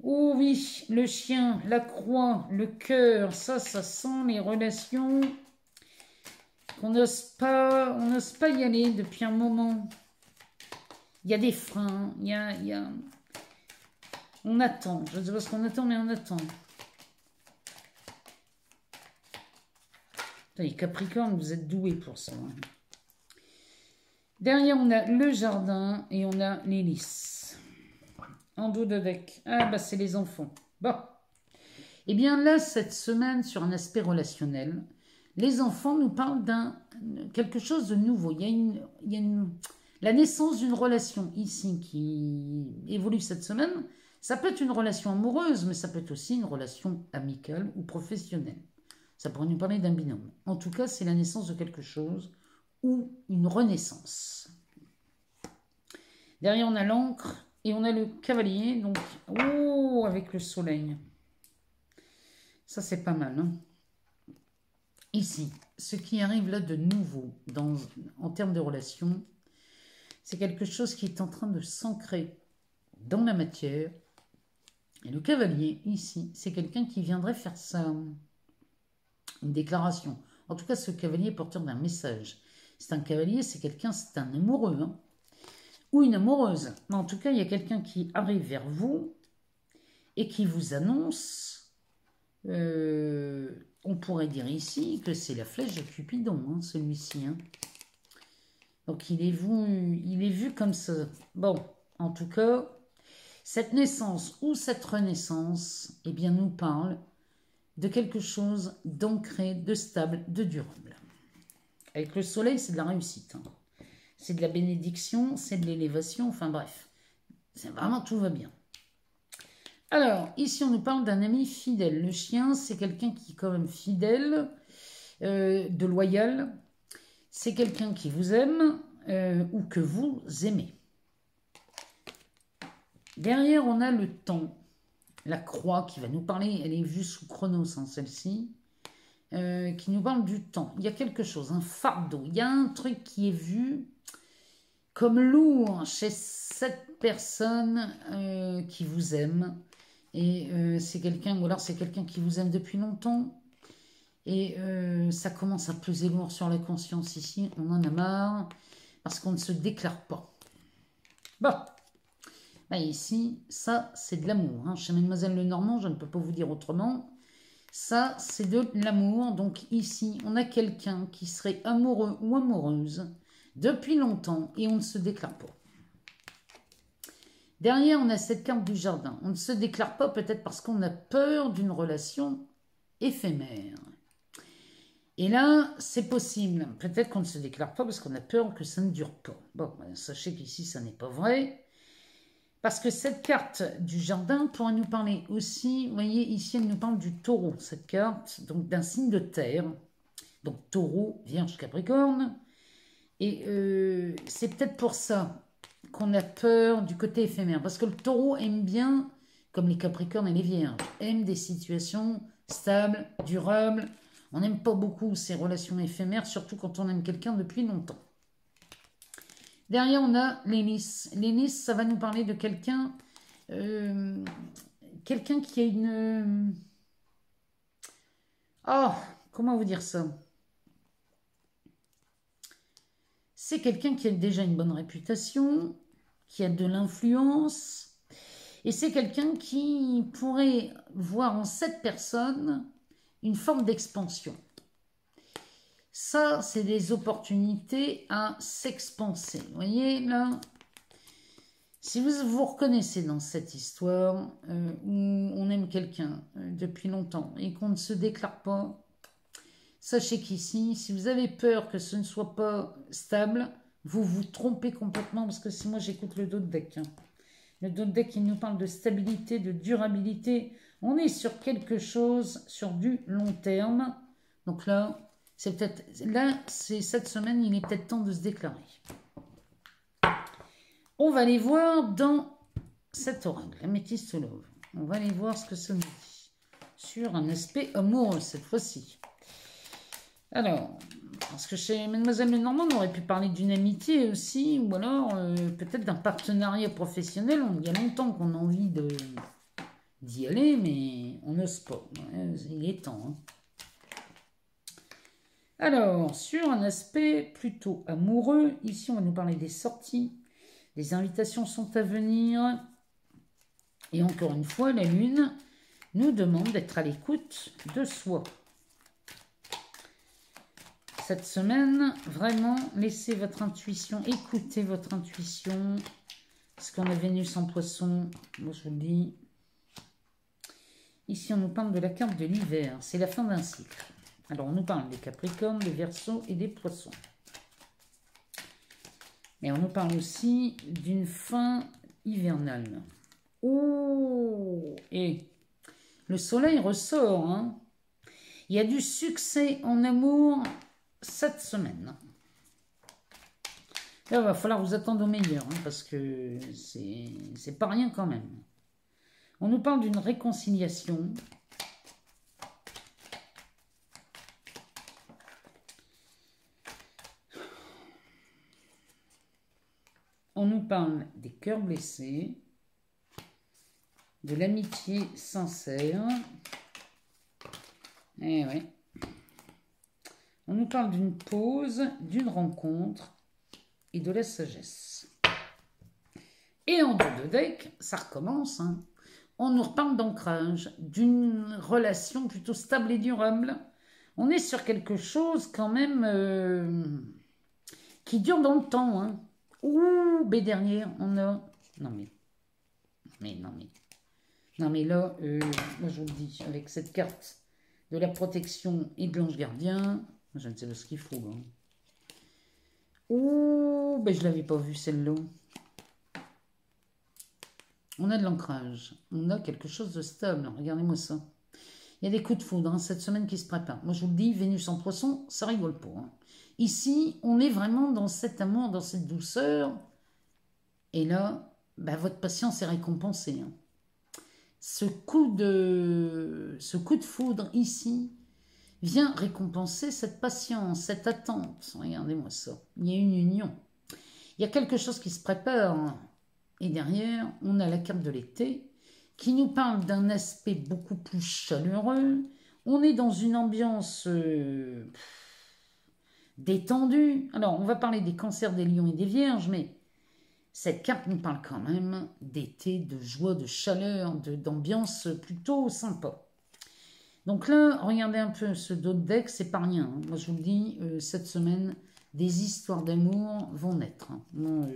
Speaker 1: Oh oui, le chien, la croix, le cœur. Ça sent les relations... On n'ose pas y aller depuis un moment. Il y a des freins, on attend. Je ne sais pas ce qu'on attend, mais on attend. Les Capricornes, vous êtes doués pour ça. Hein. Derrière, on a le jardin et on a l'hélice. En dos de deck. Ah, bah, c'est les enfants. Bon. Eh bien, là, cette semaine, sur un aspect relationnel, les enfants nous parlent d'un quelque chose de nouveau. Il y a la naissance d'une relation ici qui évolue cette semaine. Ça peut être une relation amoureuse, mais ça peut être aussi une relation amicale ou professionnelle. Ça pourrait nous parler d'un binôme. En tout cas, c'est la naissance de quelque chose ou une renaissance. Derrière, on a l'encre et on a le cavalier. Donc, oh, avec le soleil. Ça, c'est pas mal. Hein. Ici, ce qui arrive là de nouveau en termes de relation, c'est quelque chose qui est en train de s'ancrer dans la matière. Et le cavalier, ici, c'est quelqu'un qui viendrait faire ça. Une déclaration. En tout cas, ce cavalier est porteur d'un message. C'est un cavalier, c'est quelqu'un, c'est un amoureux. Hein, ou une amoureuse. Mais en tout cas, il y a quelqu'un qui arrive vers vous et qui vous annonce, on pourrait dire ici que c'est la flèche de Cupidon, hein, celui-ci. Hein. Donc il est vu comme ça. Bon, en tout cas, cette naissance ou cette renaissance, eh bien, nous parle de quelque chose d'ancré, de stable, de durable. Avec le soleil, c'est de la réussite. Hein. C'est de la bénédiction, c'est de l'élévation, enfin bref. C'est vraiment, tout va bien. Alors, ici, on nous parle d'un ami fidèle. Le chien, c'est quelqu'un qui est quand même fidèle, de loyal. C'est quelqu'un qui vous aime ou que vous aimez. Derrière, on a le temps. La croix qui va nous parler, elle est vue sous Chronos, hein, celle-ci, qui nous parle du temps. Il y a quelque chose, un fardeau. Il y a un truc qui est vu comme lourd chez cette personne qui vous aime. Et c'est quelqu'un, ou alors c'est quelqu'un qui vous aime depuis longtemps. Et ça commence à peser lourd sur la conscience ici. On en a marre parce qu'on ne se déclare pas. Bon. Bah ici, ça, c'est de l'amour. Hein. Chez Mademoiselle Lenormand, je ne peux pas vous dire autrement. Ça, c'est de l'amour. Donc ici, on a quelqu'un qui serait amoureux ou amoureuse depuis longtemps et on ne se déclare pas. Derrière, on a cette carte du jardin. On ne se déclare pas peut-être parce qu'on a peur d'une relation éphémère. Et là, c'est possible. Peut-être qu'on ne se déclare pas parce qu'on a peur que ça ne dure pas. Bon, sachez qu'ici, ça n'est pas vrai. Parce que cette carte du jardin pourrait nous parler aussi, vous voyez, ici, elle nous parle du taureau, cette carte, donc d'un signe de terre. Donc taureau, vierge, capricorne. Et c'est peut-être pour ça qu'on a peur du côté éphémère. Parce que le taureau aime bien, comme les capricornes et les vierges, aime des situations stables, durables. On n'aime pas beaucoup ces relations éphémères, surtout quand on aime quelqu'un depuis longtemps. Derrière, on a l'hélice. L'hélice, ça va nous parler de quelqu'un quelqu'un qui a une... Oh, comment vous dire ça? C'est quelqu'un qui a déjà une bonne réputation, qui a de l'influence, et c'est quelqu'un qui pourrait voir en cette personne une forme d'expansion. Ça, c'est des opportunités à s'expanser. Vous voyez, là, si vous vous reconnaissez dans cette histoire où on aime quelqu'un depuis longtemps et qu'on ne se déclare pas, sachez qu'ici, si vous avez peur que ce ne soit pas stable, vous vous trompez complètement parce que si moi j'écoute le dos de deck. Hein. Le dos de deck, il nous parle de stabilité, de durabilité. On est sur quelque chose, sur du long terme. Donc là... c'est peut-être là, c'est cette semaine, il est peut-être temps de se déclarer. On va aller voir dans cet oracle, l'améthyste love. On va aller voir ce que ça nous dit. Sur un aspect amoureux, cette fois-ci. Alors, parce que chez Mademoiselle Lenormand, on aurait pu parler d'une amitié aussi, ou alors peut-être d'un partenariat professionnel. Il y a longtemps qu'on a envie d'y aller, mais on n'ose pas. Il est temps, hein. Alors, sur un aspect plutôt amoureux, ici on va nous parler des sorties, Les invitations sont à venir. Et encore une fois, la Lune nous demande d'être à l'écoute de soi. Cette semaine, vraiment, laissez votre intuition, écoutez votre intuition. Parce qu'on a Vénus en Poisson, moi je vous le dis. Ici, on nous parle de la carte de l'hiver. C'est la fin d'un cycle. Alors, on nous parle des Capricornes, des Verseaux et des Poissons. Et on nous parle aussi d'une fin hivernale. Oh! Et le soleil ressort. Hein. Il y a du succès en amour cette semaine. Là, il va falloir vous attendre au meilleur, hein, parce que c'est pas rien quand même. On nous parle d'une réconciliation. On nous parle des cœurs blessés, de l'amitié sincère. Eh ouais. On nous parle d'une pause, d'une rencontre et de la sagesse. Et en dos de deck, ça recommence. Hein. On nous reparle d'ancrage, d'une relation plutôt stable et durable. On est sur quelque chose quand même qui dure dans le temps. Hein. Ouh, mais derrière, on a... Non mais là, moi je vous le dis, avec cette carte de la protection et de l'ange gardien, je ne sais pas ce qu'il faut. Hein. Ouh, ben je ne l'avais pas vue celle-là. On a de l'ancrage, on a quelque chose de stable, regardez-moi ça. Il y a des coups de foudre hein, cette semaine qui se préparent. Moi je vous le dis, Vénus en Poisson, ça rigole pas. Hein. Ici, on est vraiment dans cet amour, dans cette douceur. Et là, ben, votre patience est récompensée. Hein. Ce coup de foudre ici vient récompenser cette patience, cette attente. Regardez-moi ça. Il y a une union. Il y a quelque chose qui se prépare. Hein. Et derrière, on a la carte de l'été qui nous parle d'un aspect beaucoup plus chaleureux. On est dans une ambiance détendue. Alors, on va parler des cancers, des lions et des vierges, mais cette carte nous parle quand même d'été, de joie, de chaleur, d'ambiance plutôt sympa. Donc là, regardez un peu ce dos de deck, c'est pas rien. Hein. Moi, je vous le dis, cette semaine, des histoires d'amour vont naître. Hein. Moi,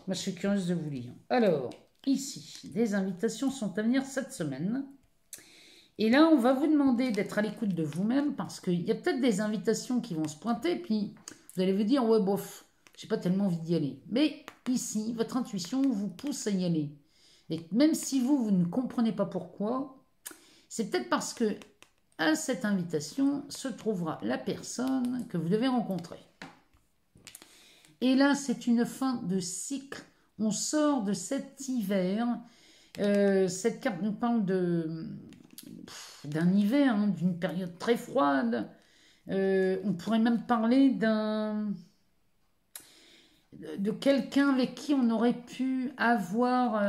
Speaker 1: je suis curieuse de vous lire. Alors, ici, des invitations sont à venir cette semaine. Et là, on va vous demander d'être à l'écoute de vous-même parce qu'il y a peut-être des invitations qui vont se pointer, puis vous allez vous dire, ouais, bof, j'ai pas tellement envie d'y aller. Mais ici, votre intuition vous pousse à y aller. Et même si vous ne comprenez pas pourquoi, c'est peut-être parce que à cette invitation se trouvera la personne que vous devez rencontrer. Et là, c'est une fin de cycle. On sort de cet hiver. Cette carte nous parle d'un hiver, hein, d'une période très froide. On pourrait même parler de quelqu'un avec qui on aurait pu avoir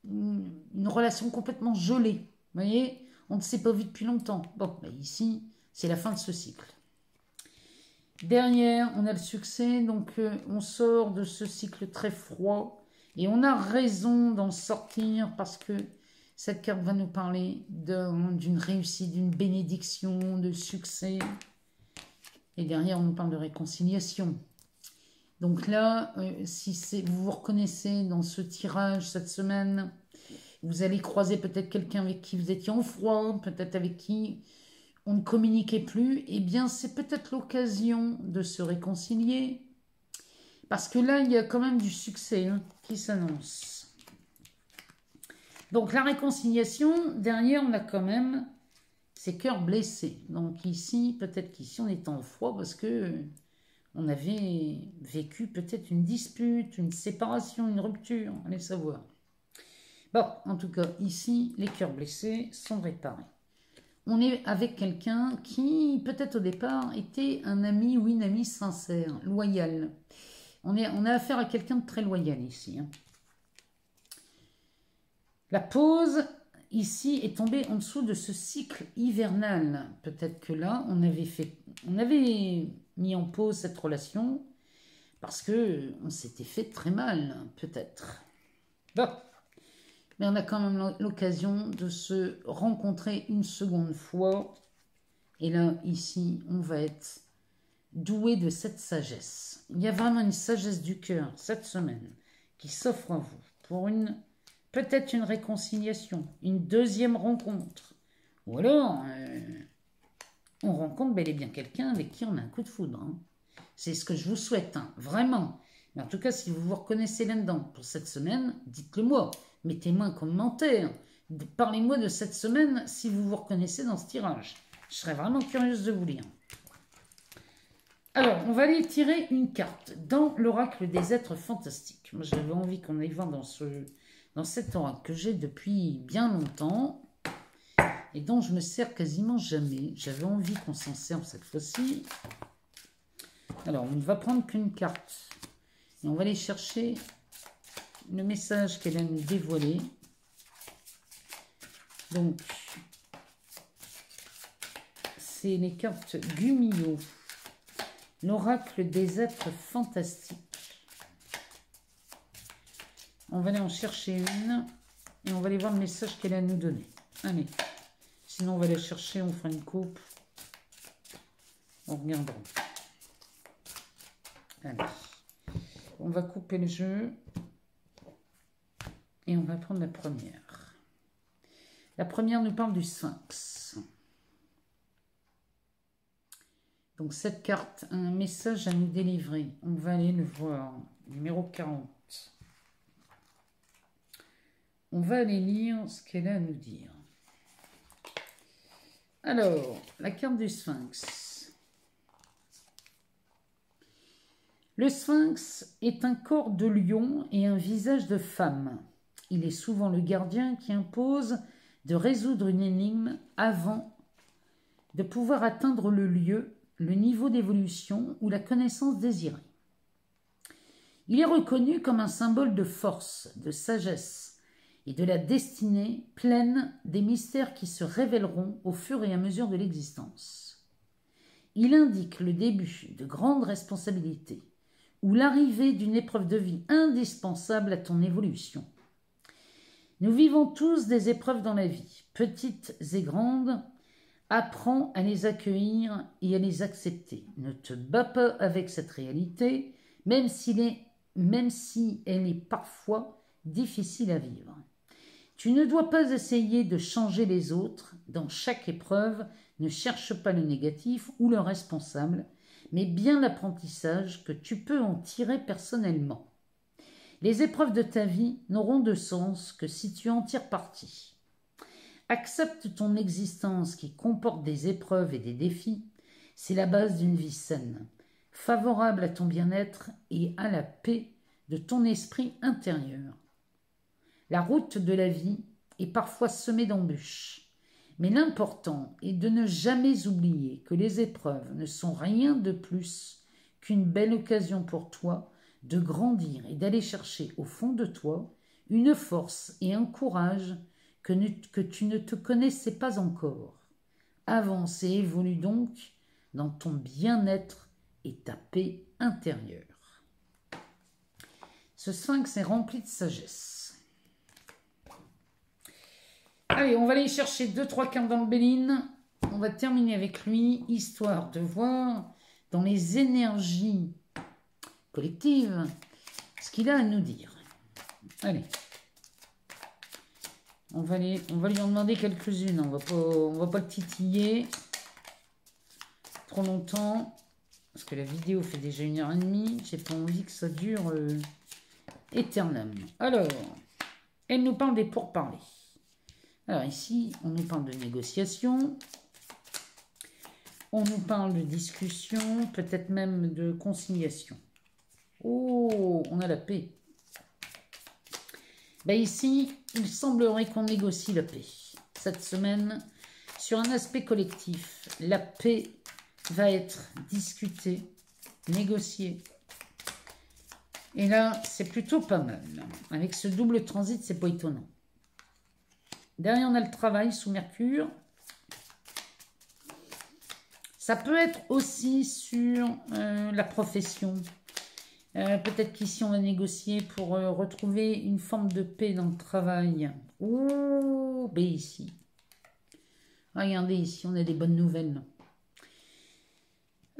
Speaker 1: une relation complètement gelée. Vous voyez, on ne s'est pas vu depuis longtemps. Bon, ben ici, c'est la fin de ce cycle. Derrière, on a le succès, donc on sort de ce cycle très froid. Et on a raison d'en sortir parce que cette carte va nous parler d'une réussite, d'une bénédiction, de succès. Et derrière, on nous parle de réconciliation. Donc là, si vous vous reconnaissez dans ce tirage cette semaine, vous allez croiser peut-être quelqu'un avec qui vous étiez en froid, peut-être avec qui on ne communiquait plus. Eh bien, c'est peut-être l'occasion de se réconcilier. Parce que là, il y a quand même du succès hein, qui s'annonce. Donc la réconciliation, derrière, on a quand même ces cœurs blessés. Donc ici, peut-être qu'ici, on est en froid parce que on avait vécu peut-être une dispute, une séparation, une rupture, allez savoir. Bon, en tout cas, ici, les cœurs blessés sont réparés. On est avec quelqu'un qui, peut-être au départ, était un ami ou une amie sincère, loyal. On a affaire à quelqu'un de très loyal ici. Hein. La pause, ici, est tombée en dessous de ce cycle hivernal. Peut-être que là, on avait mis en pause cette relation Parce que on s'était fait très mal, peut-être. Bon. Mais on a quand même l'occasion de se rencontrer une seconde fois. Et là, ici, on va être doué de cette sagesse. Il y a vraiment une sagesse du cœur cette semaine qui s'offre à vous pour peut-être une réconciliation, une deuxième rencontre. Ou alors, on rencontre bel et bien quelqu'un avec qui on a un coup de foudre. Hein. C'est ce que je vous souhaite, hein, vraiment. Mais en tout cas, si vous vous reconnaissez là-dedans pour cette semaine, dites-le moi. Mettez-moi un commentaire. Parlez-moi de cette semaine si vous vous reconnaissez dans ce tirage. Je serais vraiment curieuse de vous lire. Alors, on va aller tirer une carte dans l'oracle des êtres fantastiques. Moi, j'avais envie qu'on aille voir dans cet oracle que j'ai depuis bien longtemps et dont je me sers quasiment jamais. J'avais envie qu'on s'en serve cette fois-ci. Alors, on ne va prendre qu'une carte et on va aller chercher le message qu'elle a nous dévoilé. Donc, c'est les cartes Gumio, l'oracle des êtres fantastiques. On va aller en chercher une et on va aller voir le message qu'elle a à nous donner. Allez, sinon on va aller chercher, on fera une coupe. On regardera. Allez, on va couper le jeu et on va prendre la première. La première nous parle du Sphinx. Donc cette carte a un message à nous délivrer. On va aller le voir. Numéro 40. On va aller lire ce qu'elle a à nous dire. Alors, la carte du Sphinx. Le Sphinx est un corps de lion et un visage de femme. Il est souvent le gardien qui impose de résoudre une énigme avant de pouvoir atteindre le lieu, le niveau d'évolution ou la connaissance désirée. Il est reconnu comme un symbole de force, de sagesse et de la destinée pleine des mystères qui se révéleront au fur et à mesure de l'existence. Il indique le début de grandes responsabilités ou l'arrivée d'une épreuve de vie indispensable à ton évolution. Nous vivons tous des épreuves dans la vie, petites et grandes. Apprends à les accueillir et à les accepter. Ne te bats pas avec cette réalité, même si elle est parfois difficile à vivre. Tu ne dois pas essayer de changer les autres. Dans chaque épreuve, ne cherche pas le négatif ou le responsable, mais bien l'apprentissage que tu peux en tirer personnellement. Les épreuves de ta vie n'auront de sens que si tu en tires parti. Accepte ton existence qui comporte des épreuves et des défis. C'est la base d'une vie saine, favorable à ton bien-être et à la paix de ton esprit intérieur. La route de la vie est parfois semée d'embûches, mais l'important est de ne jamais oublier que les épreuves ne sont rien de plus qu'une belle occasion pour toi de grandir et d'aller chercher au fond de toi une force et un courage que tu ne te connaissais pas encore. Avance et évolue donc dans ton bien-être et ta paix intérieure. Ce sphinx est rempli de sagesse. Allez, on va aller chercher 2-3 cartes dans le Béline. On va terminer avec lui, histoire de voir dans les énergies collectives ce qu'il a à nous dire. Allez. On va lui en demander quelques-unes. On va pas le titiller trop longtemps. Parce que la vidéo fait déjà 1h30. J'ai pas envie que ça dure éternellement. Alors, elle nous parle des pourparlers. Alors ici, on nous parle de négociation. On nous parle de discussion. Peut-être même de conciliation. Oh, on a la paix. Ben ici, il semblerait qu'on négocie la paix. Cette semaine, sur un aspect collectif, la paix va être discutée, négociée. Et là, c'est plutôt pas mal. Avec ce double transit, c'est pas étonnant. Derrière, on a le travail sous Mercure. Ça peut être aussi sur la profession. Peut-être qu'ici, on va négocier pour retrouver une forme de paix dans le travail. Oh, ben ici. Regardez, ici, on a des bonnes nouvelles.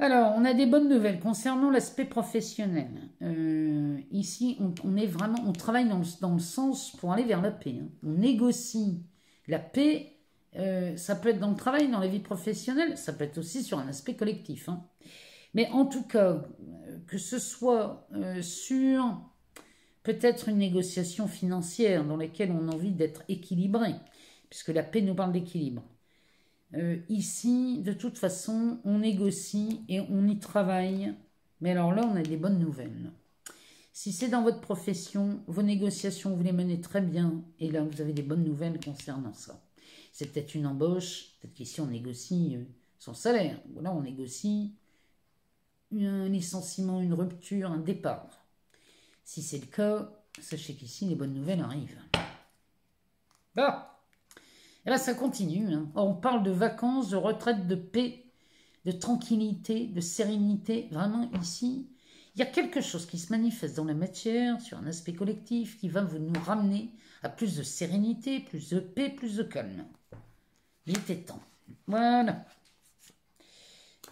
Speaker 1: Alors, on a des bonnes nouvelles concernant l'aspect professionnel. Ici, on travaille dans le sens pour aller vers la paix. Hein. On négocie la paix. Ça peut être dans le travail, dans la vie professionnelle, ça peut être aussi sur un aspect collectif. Hein. Mais en tout cas, que ce soit sur peut-être une négociation financière dans laquelle on a envie d'être équilibré, puisque la paix nous parle d'équilibre. Ici, de toute façon, on négocie et on y travaille. Mais alors là, on a des bonnes nouvelles. Si c'est dans votre profession, vos négociations, vous les menez très bien. Et là, vous avez des bonnes nouvelles concernant ça. C'est peut-être une embauche. Peut-être qu'ici, on négocie son salaire. Ou là, on négocie un licenciement, une rupture, un départ. Si c'est le cas, sachez qu'ici, les bonnes nouvelles arrivent. Bon. Et là, ça continue. Hein. On parle de vacances, de retraite, de paix, de tranquillité, de sérénité. Vraiment, ici, il y a quelque chose qui se manifeste dans la matière, sur un aspect collectif, qui va nous ramener à plus de sérénité, plus de paix, plus de calme. Il était temps. Voilà.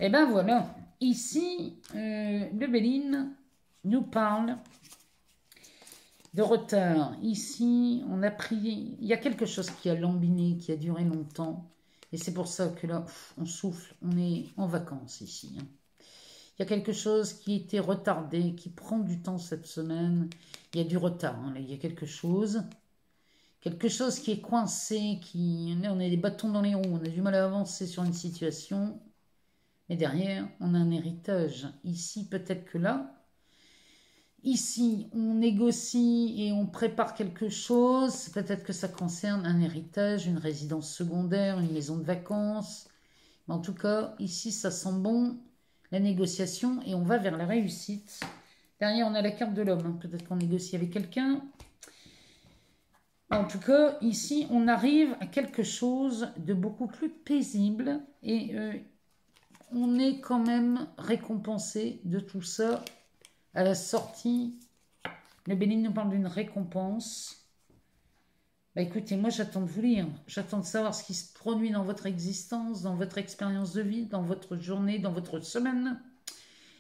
Speaker 1: Et ben voilà. Ici, le Béline nous parle de retard. Ici, on a pris... Il y a quelque chose qui a lambiné, qui a duré longtemps. Et c'est pour ça que là, on souffle. On est en vacances ici. Hein. Il y a quelque chose qui a été retardé, qui prend du temps cette semaine. Il y a du retard. Hein. Là, il y a quelque chose. Quelque chose qui est coincé, Là, on a des bâtons dans les roues. On a du mal à avancer sur une situation. Mais derrière, on a un héritage. Ici, peut-être que là... Ici, on négocie et on prépare quelque chose. Peut-être que ça concerne un héritage, une résidence secondaire, une maison de vacances. Mais en tout cas, ici, ça sent bon, la négociation, et on va vers la réussite. Derrière, on a la carte de l'homme. Hein. Peut-être qu'on négocie avec quelqu'un. En tout cas, ici, on arrive à quelque chose de beaucoup plus paisible. Et on est quand même récompensé de tout ça. À la sortie, le Béline nous parle d'une récompense. Bah écoutez, moi j'attends de vous lire. J'attends de savoir ce qui se produit dans votre existence, dans votre expérience de vie, dans votre journée, dans votre semaine.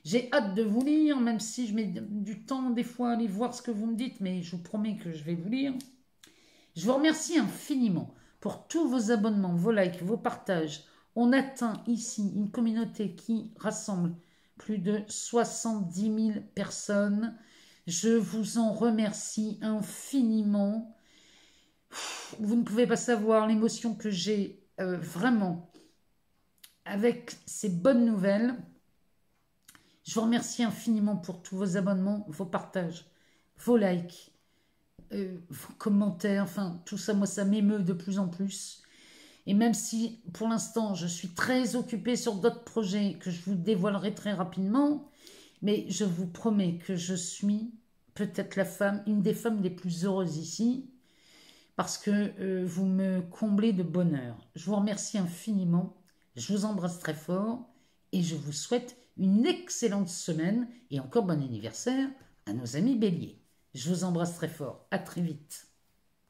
Speaker 1: J'ai hâte de vous lire, même si je mets du temps des fois à aller voir ce que vous me dites, mais je vous promets que je vais vous lire. Je vous remercie infiniment pour tous vos abonnements, vos likes, vos partages. On atteint ici une communauté qui rassemble plus de 70 000 personnes. Je vous en remercie infiniment. Vous ne pouvez pas savoir l'émotion que j'ai vraiment avec ces bonnes nouvelles. Je vous remercie infiniment pour tous vos abonnements, vos partages, vos likes, vos commentaires. Enfin, tout ça, moi, ça m'émeut de plus en plus. Et même si, pour l'instant, je suis très occupée sur d'autres projets que je vous dévoilerai très rapidement, mais je vous promets que je suis peut-être une des femmes les plus heureuses ici, parce que vous me comblez de bonheur. Je vous remercie infiniment, je vous embrasse très fort, et je vous souhaite une excellente semaine, et encore bon anniversaire à nos amis béliers. Je vous embrasse très fort, à très vite.